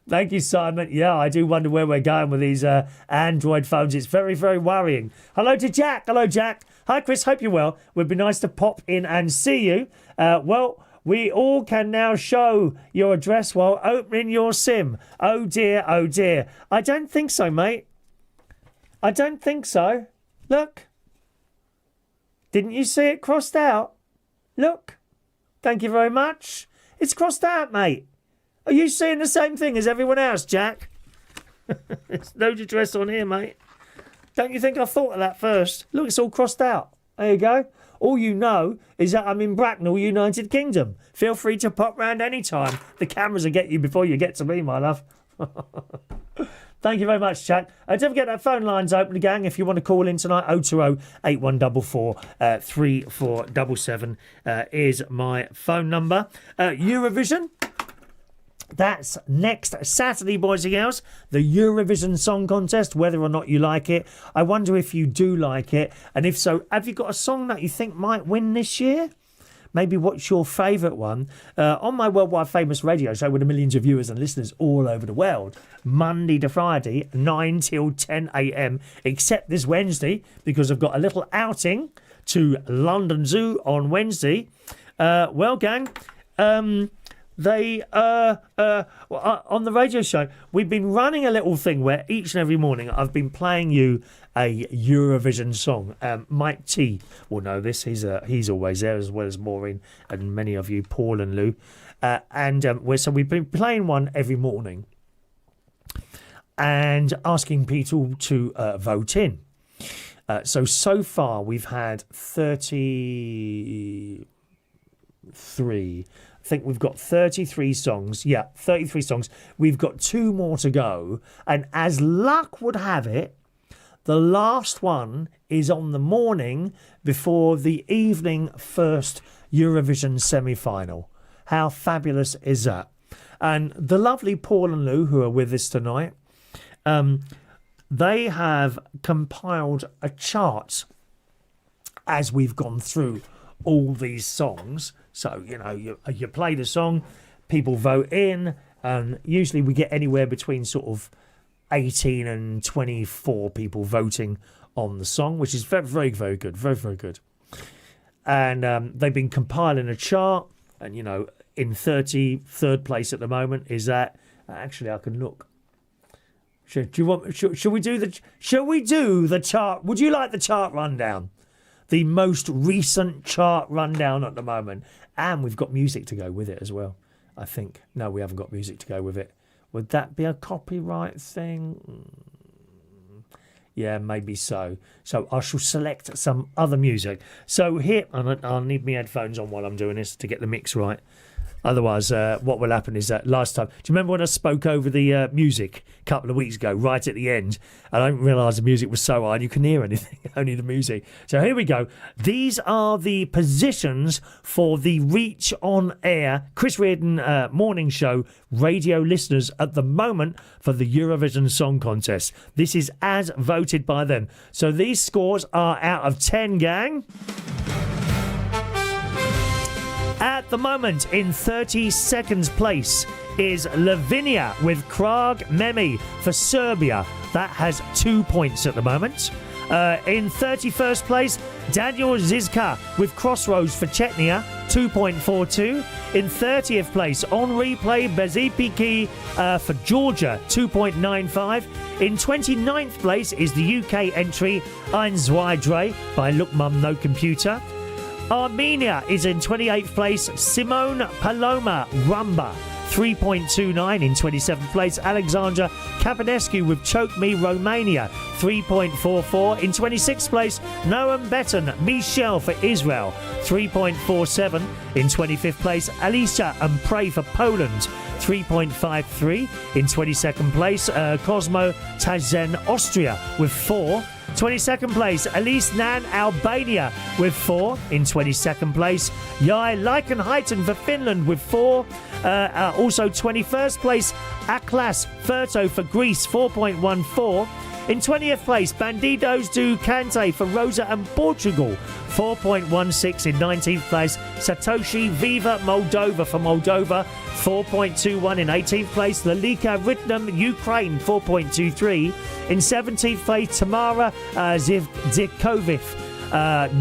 Thank you, Simon. Yeah, I do wonder where we're going with these Android phones. It's very, very worrying. Hello to Jack. Hello, Jack. Hi, Chris. Hope you're well. Would be nice to pop in and see you. Well, we all can now show your address while opening your SIM. Oh, dear, oh, dear. I don't think so, mate. I don't think so. Look. Didn't you see it crossed out? Look. Thank you very much. It's crossed out, mate. Are you seeing the same thing as everyone else, Jack? There's no address on here, mate. Don't you think I thought of that first? Look, it's all crossed out. There you go. All you know is that I'm in Bracknell, United Kingdom. Feel free to pop round any time. The cameras will get you before you get to me, my love. Thank you very much, Jack. Don't forget that phone line's open, gang. If you want to call in tonight, 020 8144 3477 is my phone number. Eurovision. That's next Saturday, boys and girls. The Eurovision Song Contest, whether or not you like it. I wonder if you do like it. And if so, have you got a song that you think might win this year? Maybe what's your favourite one? On my worldwide famous radio show with millions of viewers and listeners all over the world, Monday to Friday, 9 till 10 a.m, except this Wednesday, because I've got a little outing to London Zoo on Wednesday. Well, gang, on the radio show, we've been running a little thing where each and every morning I've been playing you a Eurovision song. Mike T will know this. He's always there, as well as Maureen and many of you, Paul and Lou. So we've been playing one every morning and asking people to vote in. So far we've had 33. I think we've got 33 songs. Yeah, 33 songs. We've got 2 more to go. And as luck would have it, the last one is on the morning before the evening first Eurovision semi-final. How fabulous is that? And the lovely Paul and Lou, who are with us tonight, they have compiled a chart as we've gone through all these songs. So, you know, you play the song, people vote in, and usually we get anywhere between sort of 18 and 24 people voting on the song, which is very, very, very good. Very, very good. And they've been compiling a chart, and, you know, in 33rd place at the moment is that... Actually, I can look. Should we do the chart? Would you like the chart rundown? The most recent chart rundown at the moment. And we've got music to go with it as well, I think. No, we haven't got music to go with it. Would that be a copyright thing? Yeah, maybe so. So I shall select some other music. So here, I'll need my headphones on while I'm doing this to get the mix right. Otherwise, what will happen is that last time... Do you remember when I spoke over the music a couple of weeks ago, right at the end? I didn't realise the music was so high and you couldn't hear anything, only the music. So here we go. These are the positions for the Reach On Air Chris Reardon morning show radio listeners at the moment for the Eurovision Song Contest. This is as voted by them. So these scores are out of 10, gang. At the moment, in 32nd place is Lavinia with Krag Memi for Serbia. That has 2 points at the moment. In 31st place, Daniel Zizka with Crossroads for Chechnya, 2.42. In 30th place, on replay, Bezipiki for Georgia, 2.95. In 29th place is the UK entry, Ein Zwei Drei by Look Mum No Computer. Armenia is in 28th place, Simone Paloma Rumba 3.29. In 27th place, Alexandra Capadescu with Choke Me Romania, 3.44. In 26th place, Noam Betten, Michelle for Israel, 3.47. In 25th place, Alicia and Pray for Poland, 3.53. In 22nd place, Cosmo Tazen, Austria with 4. 22nd place, Elise Nan, Albania with 4. In 22nd place, Jai Leikenheiten for Finland with 4. Also 21st place, Aklas Furto for Greece, 4.14. In 20th place, Bandidos do Cante for Rosa and Portugal, 4.16. In 19th place, Satoshi Viva Moldova for Moldova, 4.21. In 18th place, Lalika Ritnam Ukraine, 4.23. In 17th place, Tamara Zivkovic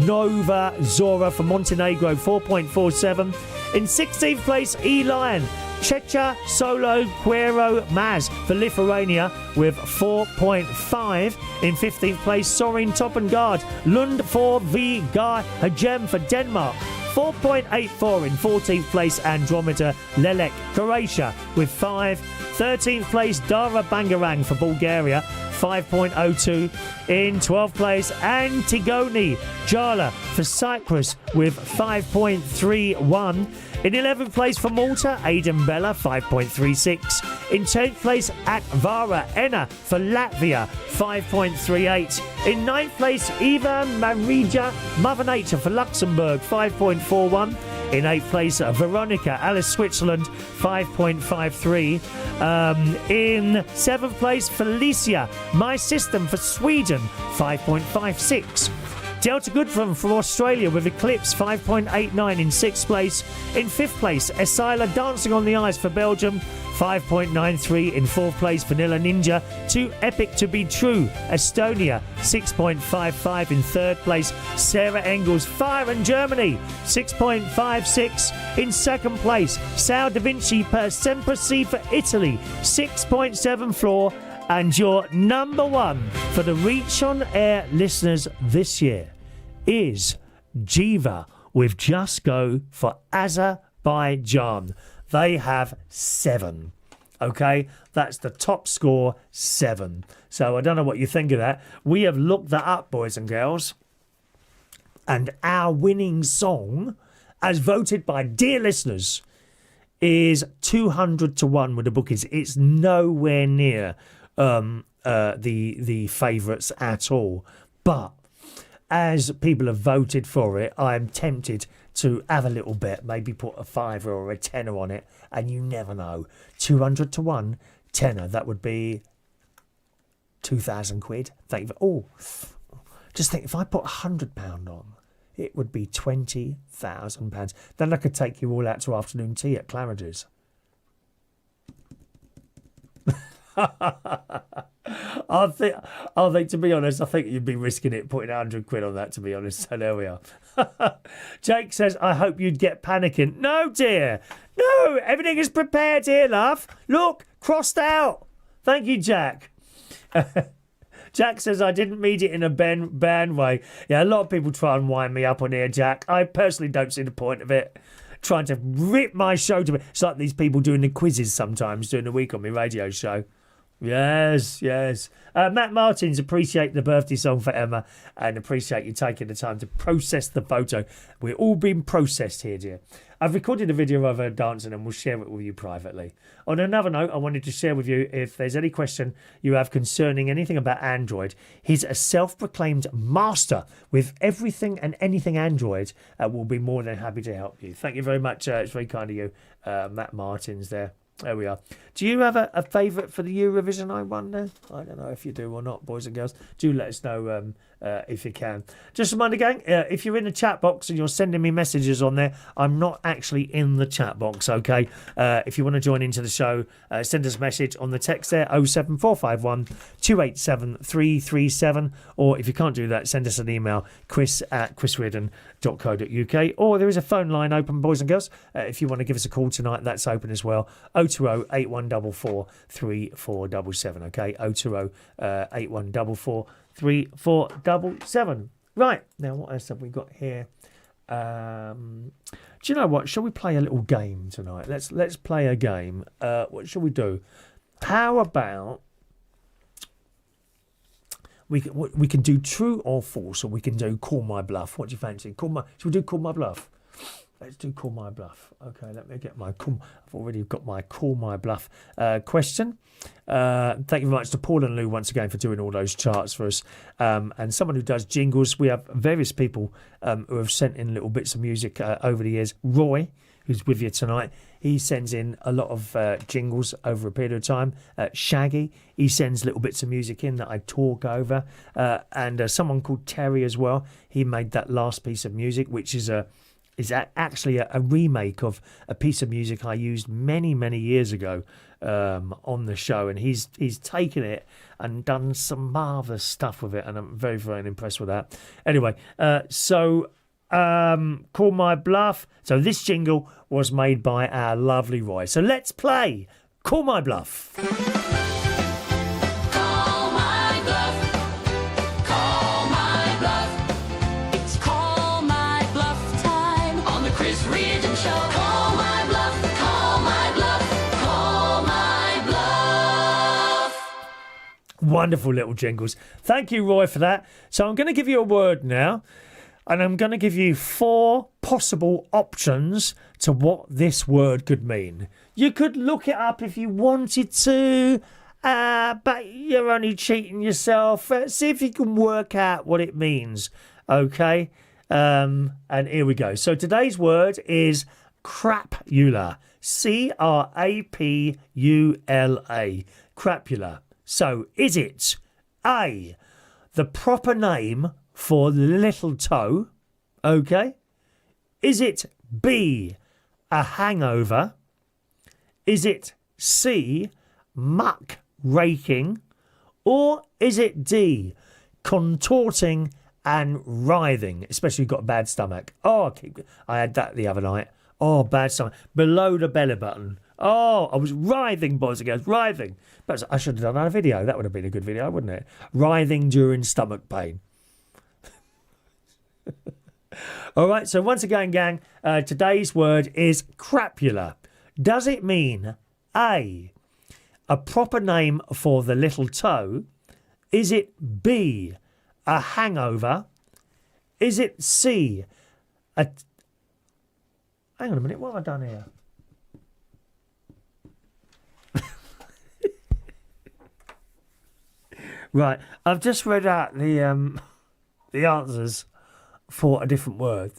Nova Zora for Montenegro, 4.47. In 16th place, E-Lion Checha Solo Quero Maz for Lithuania with 4.5. In 15th place, Sorin Toppengard Lund for V Gar Hajem for Denmark, 4.84. In 14th place, Andromeda Lelek Croatia with 5. 13th place, Dara Bangarang for Bulgaria, 5.02. In 12th place, Antigone Jala for Cyprus with 5.31. In 11th place for Malta, Aidan Bella, 5.36. In 10th place, Atvara Enna for Latvia, 5.38. In 9th place, Eva Marija Mother Nature for Luxembourg, 5.41. In 8th place, Veronica Alice Switzerland, 5.53. In 7th place, Felicia My System for Sweden, 5.56. Delta Goodfram from Australia with Eclipse, 5.89. In 6th place. In 5th place, Esila Dancing on the Ice for Belgium, 5.93. In 4th place, Vanilla Ninja, Too Epic to Be True, Estonia, 6.55. In 3rd place, Sarah Engels, Fire in Germany, 6.56. In 2nd place, Sao Da Vinci per Sempre Si for Italy, 6.74. And your number one for the Reach on Air listeners this year is Jiva with Just Go for Azerbaijan. They have 7. Okay, that's the top score, 7. So I don't know what you think of that. We have looked that up, boys and girls. And our winning song, as voted by dear listeners, is 200 to 1 with the bookies. It's nowhere near the favourites at all. But as people have voted for it, I'm tempted to have a little bet, maybe put a fiver or a tenner on it, and you never know. 200 to 1, tenner, that would be 2,000 quid. Thank you. Just think, if I put £100 on, it would be £20,000. Then I could take you all out to afternoon tea at Claridge's. I think, to be honest, I think you'd be risking it putting 100 quid on that, to be honest. So there we are. Jake says, I hope you'd get panicking. No, dear. No, everything is prepared here, love. Look, crossed out. Thank you, Jack. Jack says, I didn't mean it in a band way. Yeah, a lot of people try and wind me up on here, Jack. I personally don't see the point of it. Trying to rip my show to me. It's like these people doing the quizzes sometimes during the week on my radio show. Yes. Matt Martins, appreciate the birthday song for Emma and appreciate you taking the time to process the photo. We're all being processed here, dear. I've recorded a video of her dancing and we'll share it with you privately. On another note, I wanted to share with you, if there's any question you have concerning anything about Android, he's a self-proclaimed master with everything and anything Android. Will be more than happy to help you. Thank you very much. It's very kind of you, Matt Martins there. There we are. Do you have a favourite for the Eurovision, I wonder? I don't know if you do or not, boys and girls. Do let us know if you can. Just a reminder, gang, if you're in the chat box and you're sending me messages on there, I'm not actually in the chat box, okay? If you want to join into the show, send us a message on the text there, 07451 287 337. Or if you can't do that, send us an email, chris@chrisreardon.co.uk. Or there is a phone line open, boys and girls. If you want to give us a call tonight, that's open as well. 020 8144 3477, okay? 020 8144 3477. Right, now what else have we got here? Do you know what? Shall we play a little game tonight? Let's play a game. What shall we do? How about we can do true or false, or we can do call my bluff. What do you fancy? Shall we do call my bluff? Let's do call my bluff. Okay, let me get my call. I've already got my call my bluff question. Thank you very much to Paul and Lou once again for doing all those charts for us. And someone who does jingles. We have various people who have sent in little bits of music over the years. Roy, who's with you tonight, he sends in a lot of jingles over a period of time. Shaggy, he sends little bits of music in that I talk over. And someone called Terry as well. He made that last piece of music, which is actually a remake of a piece of music I used many, many years ago on the show, and he's taken it and done some marvellous stuff with it, and I'm very, very impressed with that. Anyway, so call my bluff. So this jingle was made by our lovely Roy. So let's play Call My Bluff. Wonderful little jingles. Thank you, Roy, for that. So I'm going to give you a word now, and I'm going to give you 4 possible options to what this word could mean. You could look it up if you wanted to, but you're only cheating yourself. See if you can work out what it means, okay? And here we go. So today's word is crapula. C-R-A-P-U-L-A. Crapula. So, is it A, the proper name for the little toe? Okay. Is it B, a hangover? Is it C, muck raking? Or is it D, contorting and writhing? Especially if you've got a bad stomach. Oh, I had that the other night. Oh, bad stomach. Below the belly button. Oh, I was writhing, boys and girls, writhing. But I should have done a video. That would have been a good video, wouldn't it? Writhing during stomach pain. All right, so once again, gang, today's word is crapula. Does it mean A, a proper name for the little toe? Is it B, a hangover? Is it C, a... Hang on a minute, what have I done here? Right, I've just read out the answers for a different word.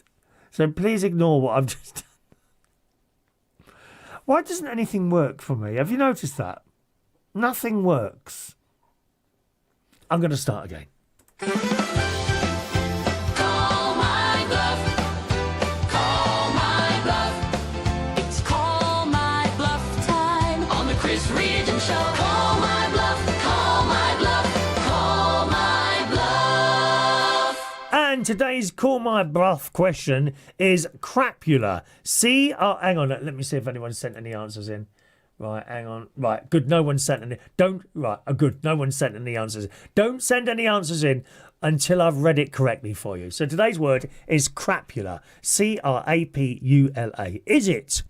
So please ignore what I've just done. Why doesn't anything work for me? Have you noticed that? Nothing works. I'm going to start again. And today's Call My Bluff question is crapula. Hang on, let me see if anyone sent any answers in. Right, hang on. Right, good, no one sent any. Good, no one sent any answers. Don't send any answers in until I've read it correctly for you. So today's word is crapula. C-R-A-P-U-L-A. Is it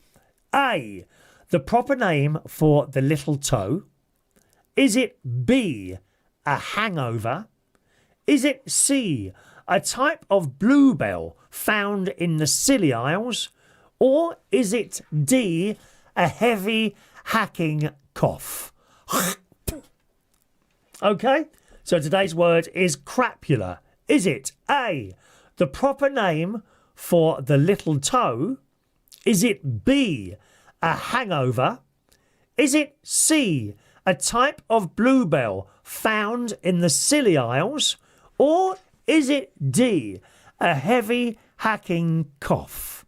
A, the proper name for the little toe? Is it B, a hangover? Is it C, a type of bluebell found in the Scilly Isles? Or is it D, a heavy hacking cough? Okay, so today's word is crapula. Is it A, the proper name for the little toe? Is it B, a hangover? Is it C, a type of bluebell found in the Scilly Isles? Or is it D, a heavy hacking cough?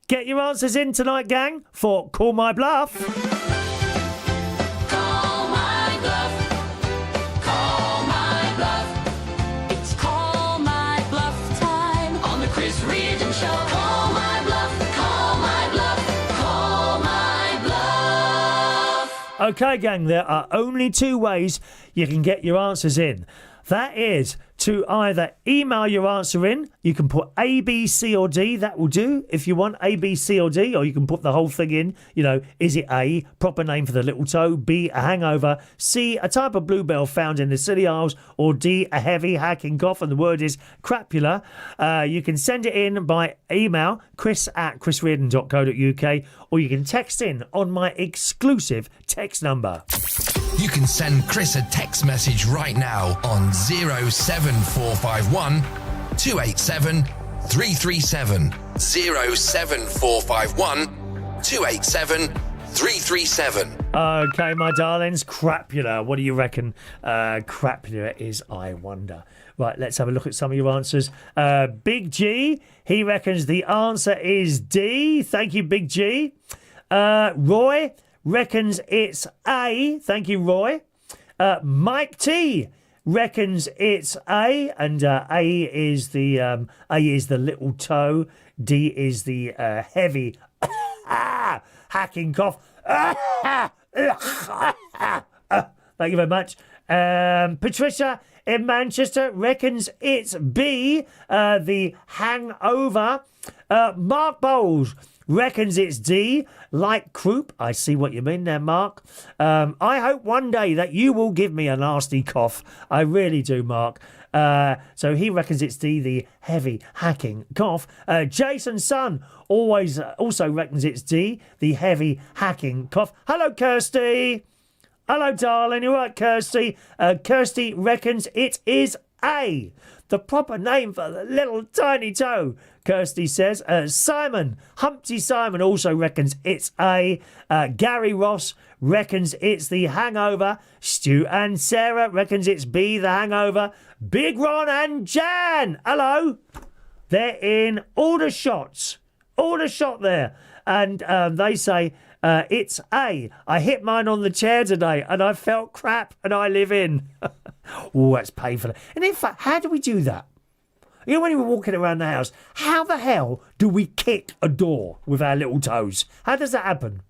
Get your answers in tonight, gang, for Call My Bluff. Call my bluff. Call my bluff. It's Call My Bluff time on the Chris Reardon Show. Call my bluff. Call my bluff. Call my bluff. Okay, gang, there are only 2 ways you can get your answers in. That is to either email your answer in. You can put A, B, C or D. That will do if you want A, B, C or D. Or you can put the whole thing in. You know, is it A, proper name for the little toe? B, a hangover? C, a type of bluebell found in the Scilly Isles? Or D, a heavy hacking cough? And the word is crapula. You can send it in by email, chris@chrisreardon.co.uk, or you can text in on my exclusive text number. You can send Chris a text message right now on 07451 287 337. 07451 287 337. Okay, my darlings, crapula. What do you reckon crapula is, I wonder? Right, let's have a look at some of your answers. Big G, he reckons the answer is D. Thank you, Big G. Roy reckons it's A. Thank you, Roy. Mike T reckons it's A, and A is the little toe. D is the heavy hacking cough. Thank you very much. Patricia in Manchester reckons it's B, the hangover. Mark Bowles reckons it's D, like croup. I see what you mean there, Mark. I hope one day that you will give me a nasty cough. I really do, Mark. So he reckons it's D, the heavy hacking cough. Jason Sun also reckons it's D, the heavy hacking cough. Hello, Kirsty. Hello, darling. You right, Kirsty? Kirsty reckons it is A, the proper name for the little tiny toe. Kirsty says. Humpty Simon also reckons it's A. Gary Ross reckons it's the hangover. Stu and Sarah reckons it's B, the hangover. Big Ron and Jan, hello. They're in Aldershot there. And they say it's A. I hit mine on the chair today and I felt crap and I live in. Oh, that's painful. And in fact, how do we do that? You know, when we're walking around the house, how the hell do we kick a door with our little toes? How does that happen?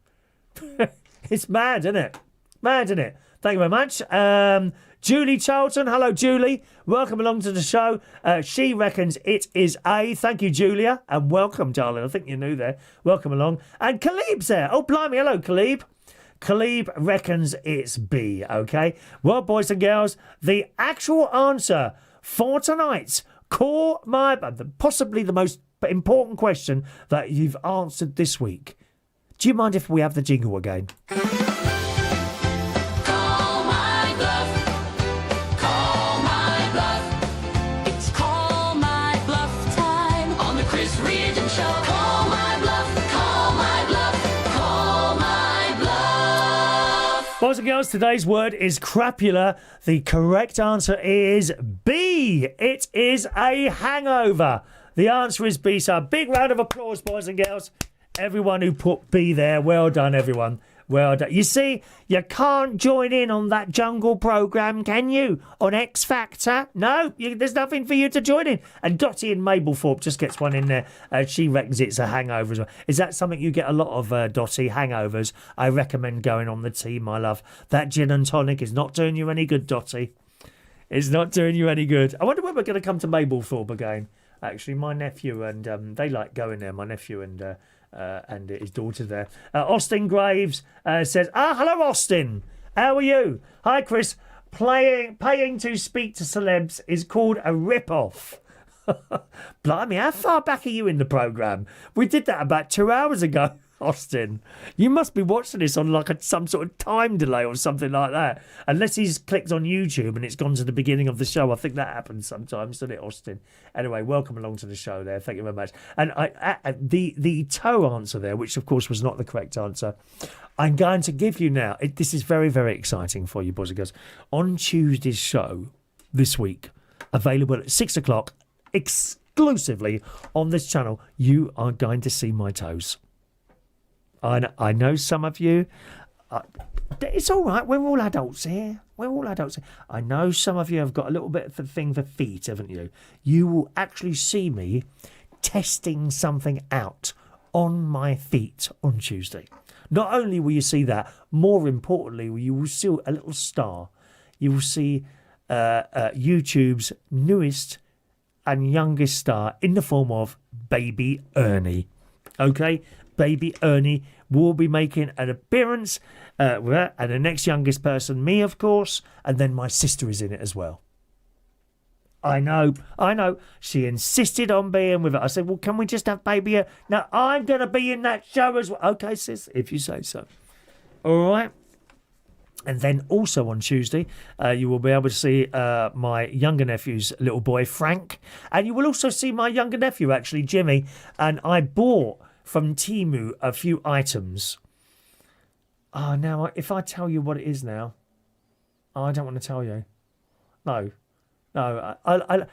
It's mad, isn't it? Mad, isn't it? Thank you very much. Julie Charlton. Hello, Julie. Welcome along to the show. She reckons it is A. Thank you, Julia. And welcome, darling. I think you're new there. Welcome along. And Khalib's there. Oh, blimey. Hello, Khalib. Khalib reckons it's B, okay? Well, boys and girls, the actual answer for tonight's possibly the most important question that you've answered this week. Do you mind if we have the jingle again? Call my bluff. Call my bluff. It's call my bluff time on the Chris Reardon Show. Call my bluff. Call my bluff. Call my bluff. Boys and girls, today's word is crapula. The correct answer is B. It is a hangover. The answer is B. So a big round of applause, boys and girls. Everyone who put B there, well done, everyone. Well done. You see, you can't join in on that jungle programme, can you? On X Factor? No, there's nothing for you to join in. And Dottie in Mablethorpe just gets one in there. She reckons it's a hangover as well. Is that something you get a lot of, Dottie, hangovers? I recommend going on the tea, my love. That gin and tonic is not doing you any good, Dottie. It's not doing you any good. I wonder when we're going to come to Mablethorpe again. Actually, my nephew and they like going there. My nephew and his daughter there. Austin Graves says, hello, Austin. How are you? Hi, Chris. Paying to speak to celebs is called a rip-off. Blimey, how far back are you in the programme? We did that about 2 hours ago. Austin, you must be watching this on like some sort of time delay or something like that. Unless he's clicked on YouTube and it's gone to the beginning of the show. I think that happens sometimes, doesn't it, Austin? Anyway, welcome along to the show there. Thank you very much. And the toe answer there, which of course was not the correct answer, I'm going to give you now. This is very, very exciting for you, boys and girls. On Tuesday's show this week, available at 6 o'clock, exclusively on this channel, you are going to see my toes. I know some of you. It's all right. We're all adults here. I know some of you have got a little bit of a thing for feet, haven't you? You will actually see me testing something out on my feet on Tuesday. Not only will you see that, more importantly, you will see a little star. You will see YouTube's newest and youngest star in the form of Baby Ernie. Okay, Baby Ernie will be making an appearance with her, and the next youngest person, me, of course, and then my sister is in it as well. I know. She insisted on being with it. I said, well, can we just have Baby Ernie? No, I'm going to be in that show as well. Okay, sis, if you say so. All right. And then also on Tuesday, you will be able to see my younger nephew's little boy, Frank. And you will also see my younger nephew, actually, Jimmy. And I bought from Temu a few items. Oh, now, if I tell you what it is now, I don't want to tell you. No, I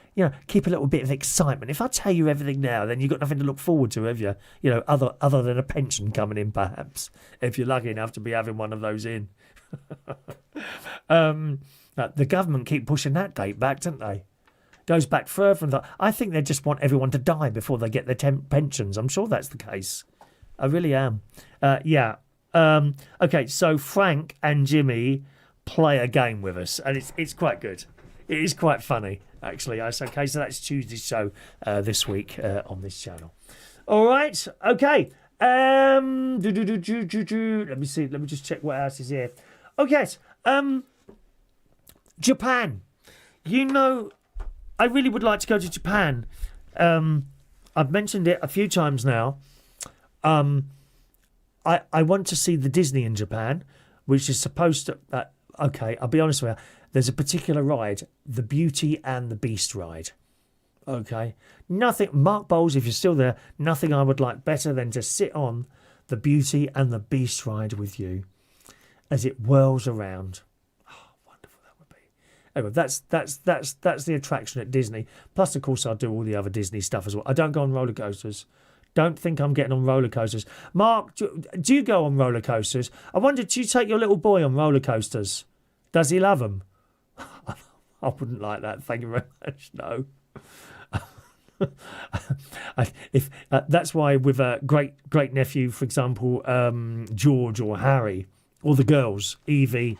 keep a little bit of excitement. If I tell you everything now, then you've got nothing to look forward to, have you? You know, other than a pension coming in, perhaps, if you're lucky enough to be having one of those in. The government keep pushing that date back, don't they? Goes back further than that. I think they just want everyone to die before they get their pensions. I'm sure that's the case. I really am. Okay, so Frank and Jimmy play a game with us, and it's quite good. It is quite funny, actually. Okay, so that's Tuesday's show this week on this channel. All right, okay. Let me see. Let me just check what else is here. Okay, Japan. You know, I really would like to go to Japan. I've mentioned it a few times now. I want to see the Disney in Japan, which is supposed to... okay, I'll be honest with you. There's a particular ride, the Beauty and the Beast ride. Okay? Nothing... Mark Bowles, if you're still there, nothing I would like better than to sit on the Beauty and the Beast ride with you as it whirls around. Oh, wonderful that would be. Anyway, that's the attraction at Disney. Plus, of course, I'll do all the other Disney stuff as well. I don't go on roller coasters. Don't think I'm getting on roller coasters. Mark, do you go on roller coasters? I wonder, do you take your little boy on roller coasters? Does he love them? I wouldn't like that. Thank you very much. No. That's why with a great nephew, for example, George or Harry, or the girls, Evie,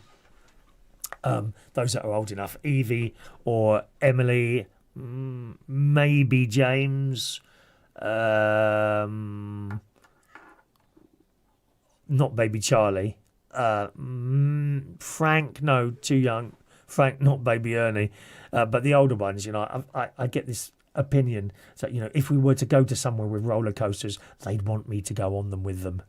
those that are old enough, Evie or Emily, maybe James, not baby Charlie, Frank, no, too young. Frank, not baby Ernie, but the older ones, you know, I get this opinion that, you know, if we were to go to somewhere with roller coasters, they'd want me to go on them with them.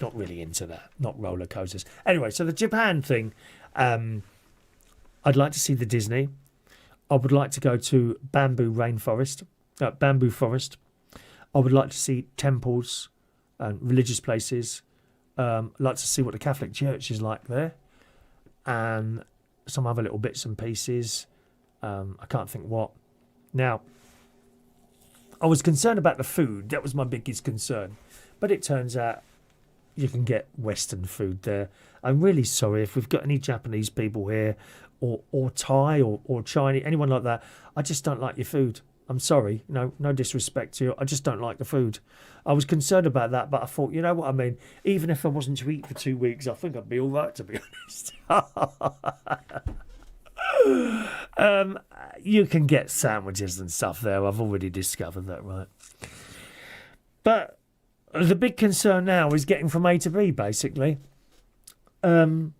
Not really into that, not roller coasters. Anyway, so the Japan thing, I'd like to see the Disney. I would like to go to bamboo forest. I would like to see temples and religious places. I'd like to see what the Catholic Church is like there, and some other little bits and pieces. I can't think what. Now, I was concerned about the food. That was my biggest concern. But it turns out you can get Western food there. I'm really sorry if we've got any Japanese people here, or Thai or Chinese, anyone like that. I just don't like your food. I'm sorry. No disrespect to you. I just don't like the food. I was concerned about that, but I thought, you know what I mean? Even if I wasn't to eat for 2 weeks, I think I'd be all right, to be honest. You can get sandwiches and stuff there. I've already discovered that, right? But the big concern now is getting from A to B, basically. I've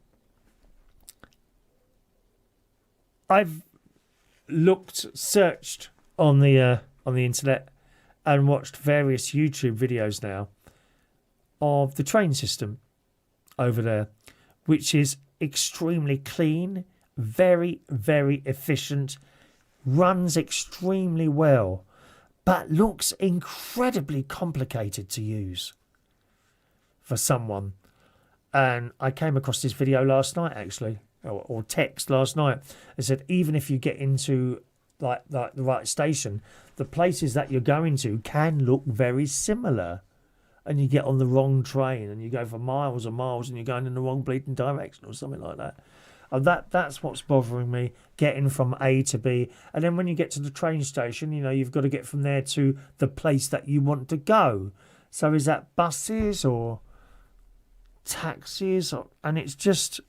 searched on the internet and watched various YouTube videos now of the train system over there, which is extremely clean, very, very efficient, runs extremely well, but looks incredibly complicated to use for someone. And I came across this video last night, actually, or text last night. It said even if you get into like the right station, the places that you're going to can look very similar, and you get on the wrong train and you go for miles and miles and you're going in the wrong bleeding direction or something like that. And that's what's bothering me, getting from A to B. And then when you get to the train station, you know, you've got to get from there to the place that you want to go. So is that buses or taxis? And it's just...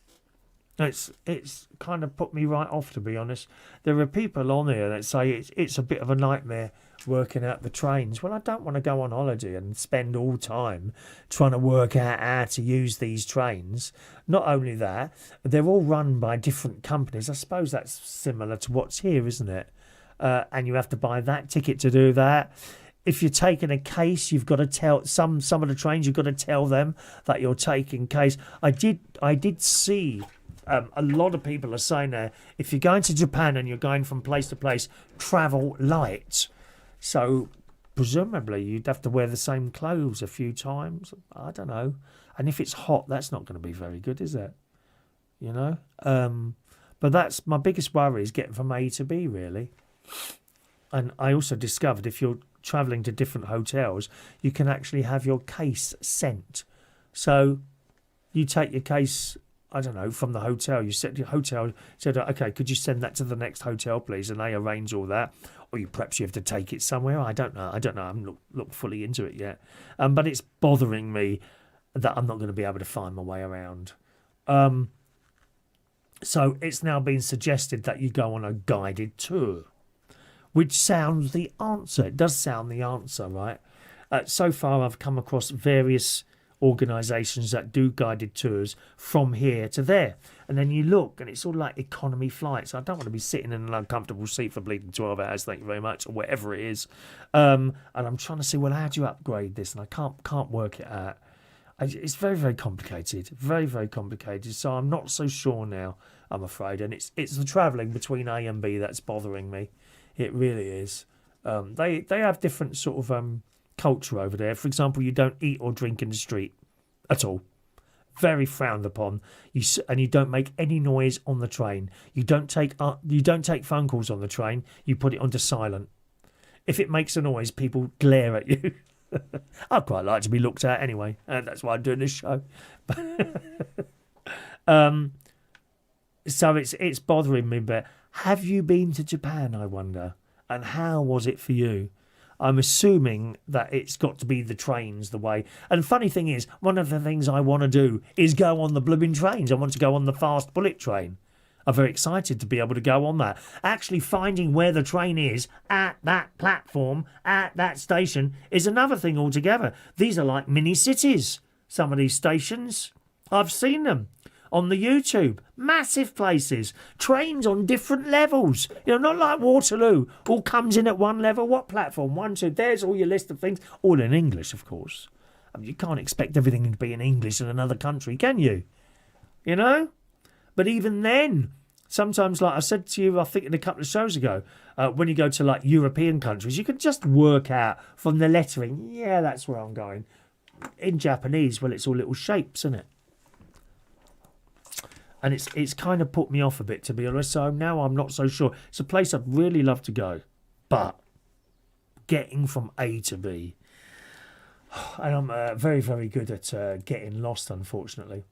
It's kind of put me right off, to be honest. There are people on here that say it's a bit of a nightmare working out the trains. Well, I don't want to go on holiday and spend all time trying to work out how to use these trains. Not only that, they're all run by different companies. I suppose that's similar to what's here, isn't it? And you have to buy that ticket to do that. If you're taking a case, you've got to tell some of the trains. You've got to tell them that you're taking case. I did see. A lot of people are saying there, if you're going to Japan and you're going from place to place, travel light. So presumably you'd have to wear the same clothes a few times. I don't know. And if it's hot, that's not going to be very good, is it? You know? But that's my biggest worry, is getting from A to B, really. And I also discovered if you're travelling to different hotels, you can actually have your case sent. So you take your case, I don't know, from the hotel. You said your hotel said, okay, could you send that to the next hotel, please? And they arrange all that. Or perhaps you have to take it somewhere. I don't know. I haven't looked fully into it yet. But it's bothering me that I'm not going to be able to find my way around. So it's now been suggested that you go on a guided tour, which sounds the answer. It does sound the answer, right? So far, I've come across various organisations that do guided tours from here to there, and then you look and it's all like economy flights. I don't want to be sitting in an uncomfortable seat for bleeding 12 hours, thank you very much, or whatever it is. And I'm trying to see, well, how do you upgrade this? And I can't work it out. It's very, very complicated, very, very complicated. So I'm not so sure now, I'm afraid. And it's the travelling between A and B that's bothering me. It really is. They have different sort of culture over there. For example, you don't eat or drink in the street at all. Very frowned upon. And you don't make any noise on the train. You don't take phone calls on the train. You put it onto silent. If it makes a noise, people glare at you. I'd quite like to be looked at anyway. That's why I'm doing this show. So it's bothering me. But have you been to Japan, I wonder? And how was it for you? I'm assuming that it's got to be the trains, the way. And funny thing is, one of the things I want to do is go on the blooming trains. I want to go on the fast bullet train. I'm very excited to be able to go on that. Actually finding where the train is at that platform, at that station, is another thing altogether. These are like mini cities, some of these stations. I've seen them on the YouTube. Massive places. Trains on different levels. You know, not like Waterloo. All comes in at one level. What platform? 1, 2. There's all your list of things. All in English, of course. I mean, you can't expect everything to be in English in another country, can you? You know? But even then, sometimes, like I said to you, I think in a couple of shows ago, when you go to like European countries, you can just work out from the lettering, yeah, that's where I'm going. In Japanese, well, it's all little shapes, isn't it? And it's kind of put me off a bit, to be honest. So now I'm not so sure. It's a place I'd really love to go. But getting from A to B. And I'm very, very good at getting lost, unfortunately.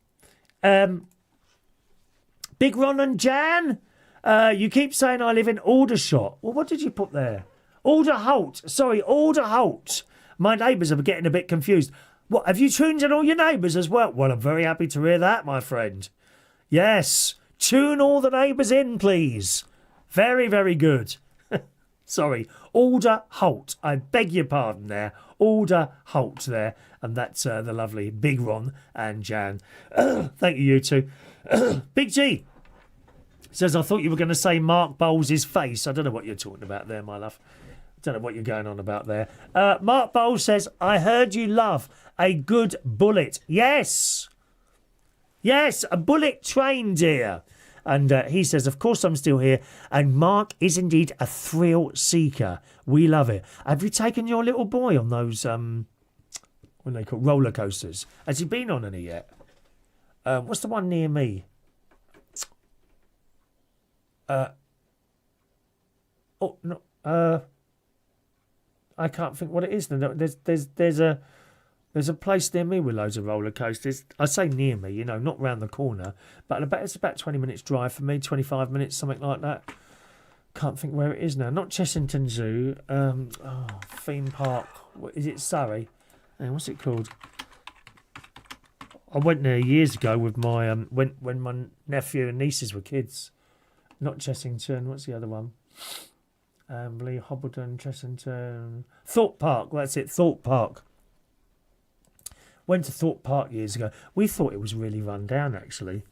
Big Ron and Jan, you keep saying I live in Aldershot. Well, what did you put there? Alderholt. Sorry, Alderholt. My neighbours are getting a bit confused. What, have you tuned in all your neighbours as well? Well, I'm very happy to hear that, my friend. Yes, tune all the neighbours in, please. Very, very good. Sorry, Alderholt. I beg your pardon there. Alderholt there. And that's the lovely Big Ron and Jan. Thank you two. Big G says, I thought you were going to say Mark Bowles' face. I don't know what you're talking about there, my love. I don't know what you're going on about there. Mark Bowles says, I heard you love a good bullet. Yes. Yes, a bullet train, dear. And he says, of course I'm still here. And Mark is indeed a thrill seeker. We love it. Have you taken your little boy on those, what are they called, roller coasters? Has he been on any yet? What's the one near me? I can't think what it is. There's a place near me with loads of roller coasters. I say near me, you know, not round the corner, but it's about 20 minutes drive for me, 25 minutes, something like that. Can't think where it is now. Not Chessington Zoo. Theme Park. Is it Surrey? What's it called? I went there years ago with my when my nephew and nieces were kids. Not Chessington. What's the other one? Lee Hobbleton, Chessington, Thorpe Park. That's it, Thorpe Park. Went to Thorpe Park years ago. We thought it was really run down, actually.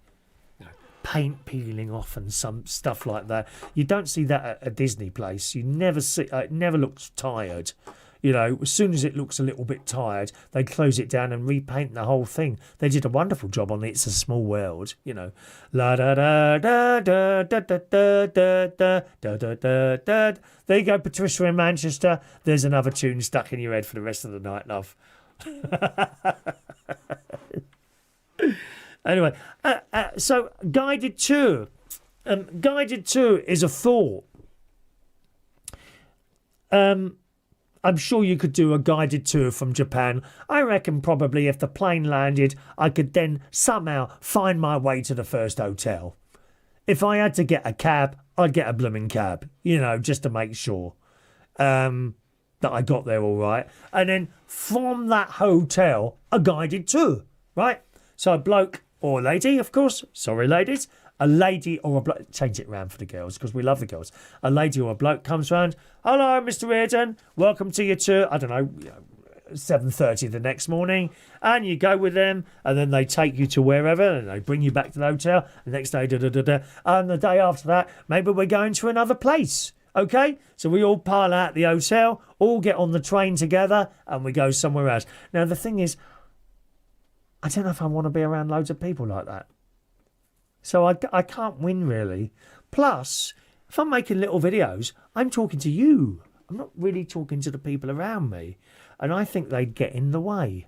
Paint peeling off and some stuff like that. You don't see that at a Disney place. You never see. It never looks tired. You know, as soon as it looks a little bit tired, they close it down and repaint the whole thing. They did a wonderful job on It's a Small World. You know, la da da da da da da da da da da da da. There you go, Patricia in Manchester. There's another tune stuck in your head for the rest of the night, love. Anyway, so guided tour. Guided tour is a thought. I'm sure you could do a guided tour from Japan. I reckon probably if the plane landed, I could then somehow find my way to the first hotel. If I had to get a cab, I'd get a blooming cab, you know, just to make sure that I got there all right. And then from that hotel, a guided tour, right? So a bloke or lady, of course, sorry ladies, a lady or a bloke, change it round for the girls because we love the girls. A lady or a bloke comes round, hello Mr Reardon, welcome to your tour, I don't know, 7:30 the next morning, and you go with them and then they take you to wherever and they bring you back to the hotel, the next day, and the day after that, maybe we're going to another place. Okay, so we all pile out the hotel, all get on the train together and we go somewhere else. Now the thing is, I don't know if I want to be around loads of people like that. So I can't win, really. Plus, if I'm making little videos, I'm talking to you. I'm not really talking to the people around me. And I think they'd get in the way.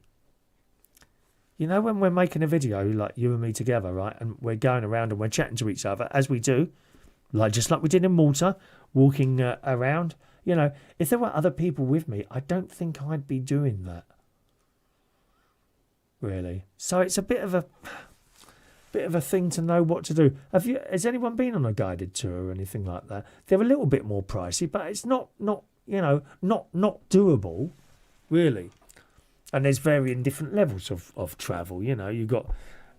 You know, when we're making a video, like you and me together, right? And we're going around and we're chatting to each other, as we do, just like we did in Malta, walking around. You know, if there were other people with me, I don't think I'd be doing that. Really. So it's a bit of a thing to know what to do. Has anyone been on a guided tour or anything like that? They're a little bit more pricey, but it's not doable, really. And there's varying different levels of travel. You know, you've got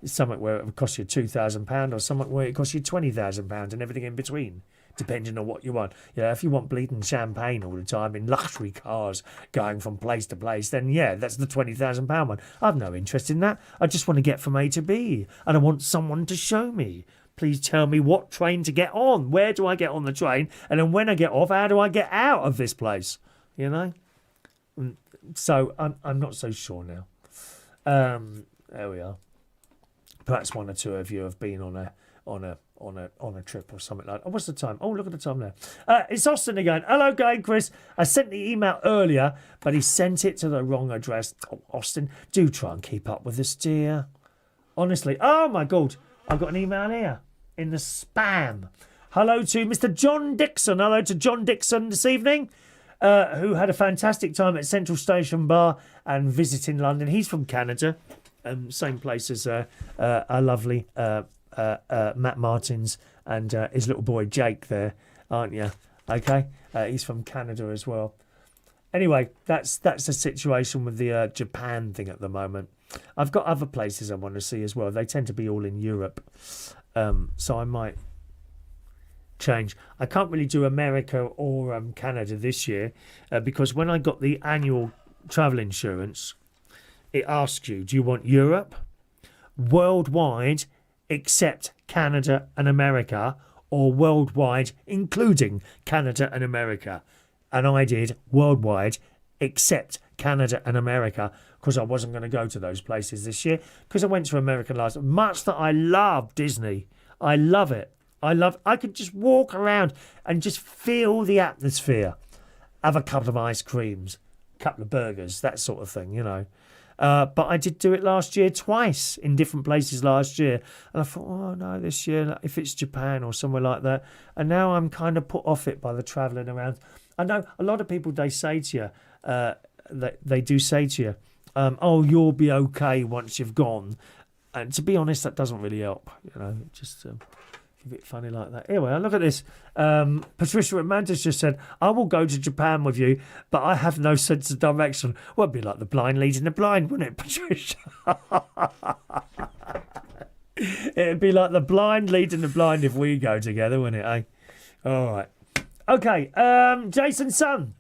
something where it would cost you £2,000 or something where it costs you £20,000 and everything in between, depending on what you want. You know, if you want bleeding champagne all the time in luxury cars going from place to place, then yeah, that's the £20,000 one. I've no interest in that. I just want to get from A to B, and I want someone to show me. Please tell me what train to get on. Where do I get on the train? And then when I get off, how do I get out of this place? You know? So I'm not so sure now. There we are. Perhaps one or two of you have been on a trip or something like that. Oh, what's the time? Oh, look at the time there. It's Austin again. Hello, Gay Chris. I sent the email earlier, but he sent it to the wrong address. Oh, Austin, do try and keep up with this, dear. Honestly. Oh, my God. I've got an email here in the spam. Hello to Mr. John Dixon. Hello to John Dixon this evening, who had a fantastic time at Central Station Bar and visiting London. He's from Canada. Same place as our lovely Matt Martins and his little boy Jake there, aren't you? Okay, he's from Canada as well. Anyway, that's the situation with the Japan thing at the moment. I've got other places I want to see as well. They tend to be all in Europe, so I might change. I can't really do America or Canada this year because when I got the annual travel insurance, it asks you, do you want Europe, worldwide, except Canada and America, or worldwide, including Canada and America? And I did worldwide, except Canada and America, because I wasn't going to go to those places this year, because I went to America last. Much that I love Disney. I love it. I could just walk around and just feel the atmosphere. Have a couple of ice creams, couple of burgers, that sort of thing, you know. But I did do it last year twice in different places last year. And I thought, oh no, this year, if it's Japan or somewhere like that. And now I'm kind of put off it by the travelling around. I know a lot of people, they say to you, they do say to you, oh, you'll be okay once you've gone. And to be honest, that doesn't really help. You know, just A bit funny like that. Anyway, look at this. Patricia at Mantis just said, I will go to Japan with you, but I have no sense of direction. Well, it'd be like the blind leading the blind, wouldn't it, Patricia? It'd be like the blind leading the blind if we go together, wouldn't it, eh? All right. Okay, Jason's son.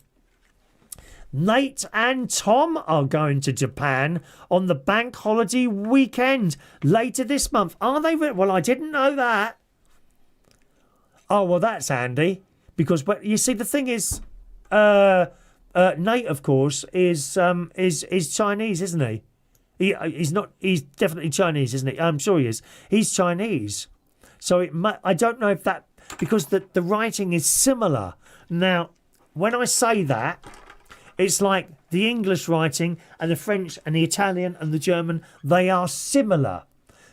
Nate and Tom are going to Japan on the bank holiday weekend later this month. Are they? Well, I didn't know that. Oh, well, that's handy. Because, but you see, the thing is, Nate, of course, is Chinese, isn't he? He's not. He's definitely Chinese, isn't he? I'm sure he is. He's Chinese. So I don't know if that, because the writing is similar. Now, when I say that, it's like the English writing and the French and the Italian and the German, they are similar.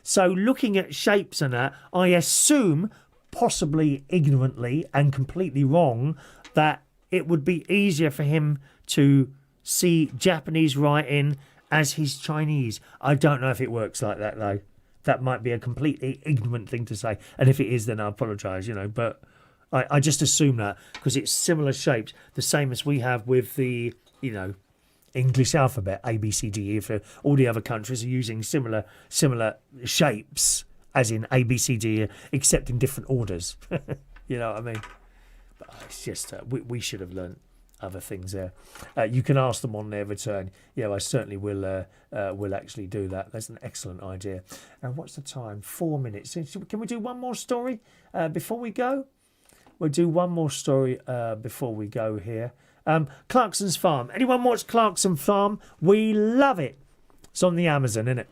So looking at shapes and that, I assume, possibly ignorantly and completely wrong, that it would be easier for him to see Japanese writing as he's Chinese. I don't know if it works like that, though. That might be a completely ignorant thing to say. And if it is, then I apologise, but I just assume that because it's similar shaped, the same as we have with the, English alphabet, A, B, C, D, E. For all the other countries are using similar shapes, as in A, B, C, D, E, except in different orders. You know what I mean? But it's just, we should have learnt other things there. You can ask them on their return. Yeah, I certainly will actually do that. That's an excellent idea. And what's the time? 4 minutes. Can we do one more story before we go? We'll do one more story before we go here. Clarkson's Farm. Anyone watch Clarkson Farm? We love it. It's on the Amazon, isn't it?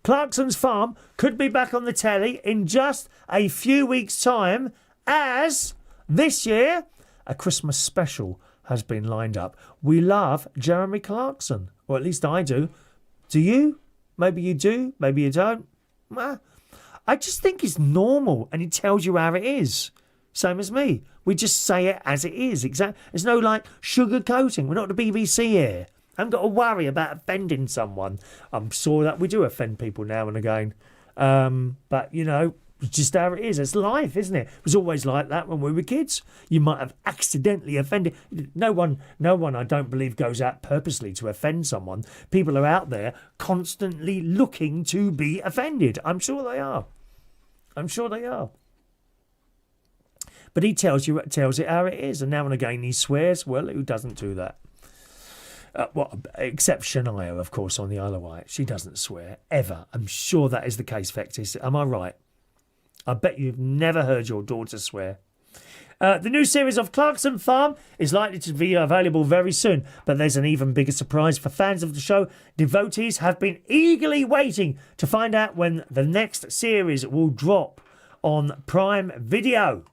Clarkson's Farm could be back on the telly in just a few weeks' time, as this year a Christmas special has been lined up. We love Jeremy Clarkson, or at least I do. Do you? Maybe you do, maybe you don't. I just think it's normal and he tells you how it is. Same as me. We just say it as it is. There's no sugar coating. We're not the BBC here. I haven't got to worry about offending someone. I'm sure that we do offend people now and again. But, it's just how it is. It's life, isn't it? It was always like that when we were kids. You might have accidentally offended. No one, I don't believe, goes out purposely to offend someone. People are out there constantly looking to be offended. I'm sure they are. But he tells it how it is, and now and again he swears. Well, who doesn't do that? Except Shania, of course, on the Isle of Wight. She doesn't swear, ever. I'm sure that is the case, Vectis. Am I right? I bet you've never heard your daughter swear. The new series of Clarkson Farm is likely to be available very soon, but there's an even bigger surprise for fans of the show. Devotees have been eagerly waiting to find out when the next series will drop on Prime Video.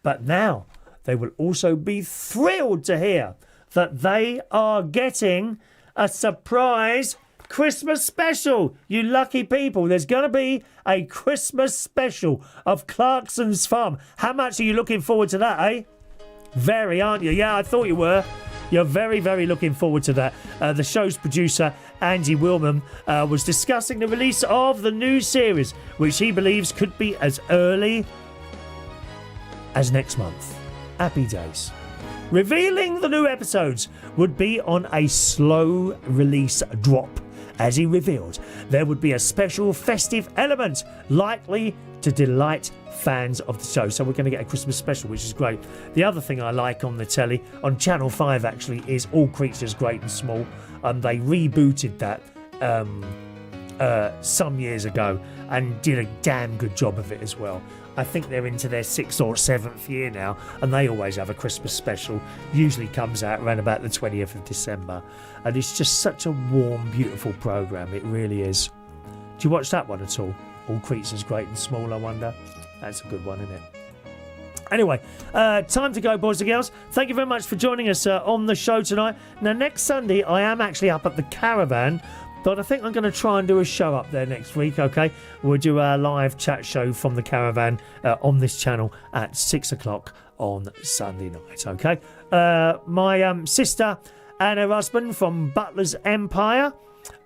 But now they will also be thrilled to hear that they are getting a surprise Christmas special. You lucky people. There's going to be a Christmas special of Clarkson's Farm. How much are you looking forward to that, eh? Very, aren't you? Yeah, I thought you were. You're very, very looking forward to that. The show's producer, Andy Willman, was discussing the release of the new series, which he believes could be as early as next month. Happy days. Revealing the new episodes would be on a slow release drop. As he revealed, there would be a special festive element likely to delight fans of the show. So we're going to get a Christmas special, which is great. The other thing I like on the telly, on Channel 5 actually, is All Creatures Great and Small. They rebooted that some years ago and did a damn good job of it as well. I think they're into their 6th or 7th year now, and they always have a Christmas special. Usually comes out around about the 20th of December. And it's just such a warm, beautiful programme. It really is. Do you watch that one at all? All Creatures Great and Small, I wonder? That's a good one, isn't it? Anyway, time to go, boys and girls. Thank you very much for joining us on the show tonight. Now, next Sunday, I am actually up at the Caravan, but I think I'm going to try and do a show up there next week, okay? We'll do a live chat show from the Caravan on this channel at 6 o'clock on Sunday night, okay? My sister and her husband from Butler's Empire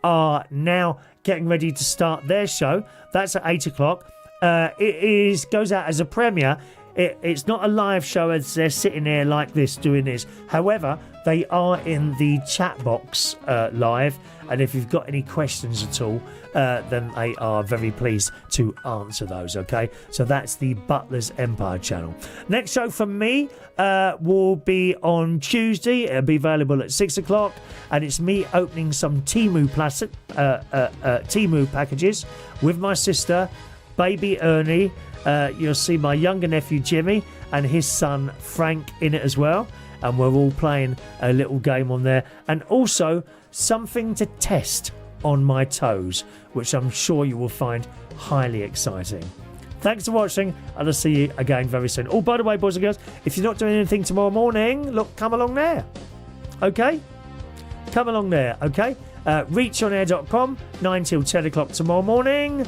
are now getting ready to start their show. That's at 8 o'clock. goes out as a premiere. It's not a live show as they're sitting there like this doing this. However, they are in the chat box live, and if you've got any questions at all, then they are very pleased to answer those, okay? So that's the Butler's Empire channel. Next show from me will be on Tuesday. It'll be available at 6 o'clock, and it's me opening some Temu packages with my sister, baby Ernie. You'll see my younger nephew Jimmy and his son Frank in it as well, and we're all playing a little game on there, and also something to test on my toes, which I'm sure you will find highly exciting. Thanks for watching, and I'll see you again very soon. Oh, by the way, boys and girls, if you're not doing anything tomorrow morning, look, come along there, okay? Come along there, okay? reachonair.com, 9 till 10 o'clock tomorrow morning.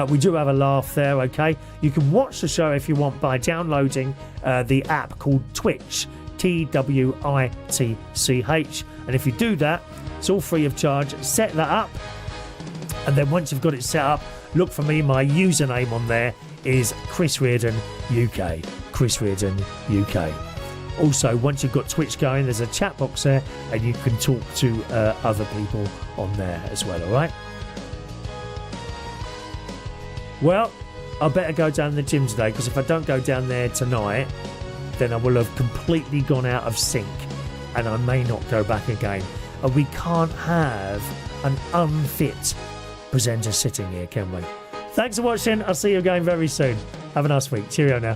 We do have a laugh there, okay? You can watch the show if you want by downloading the app called Twitch, TWITCH. And if you do that, it's all free of charge. Set that up, and then once you've got it set up, look for me. My username on there is Chris Reardon UK. Chris Reardon UK. Also, once you've got Twitch going, there's a chat box there, and you can talk to other people on there as well, all right? Well, I better go down to the gym today, because if I don't go down there tonight, then I will have completely gone out of sync, and I may not go back again. And we can't have an unfit presenter sitting here, can we? Thanks for watching. I'll see you again very soon. Have a nice week. Cheerio now.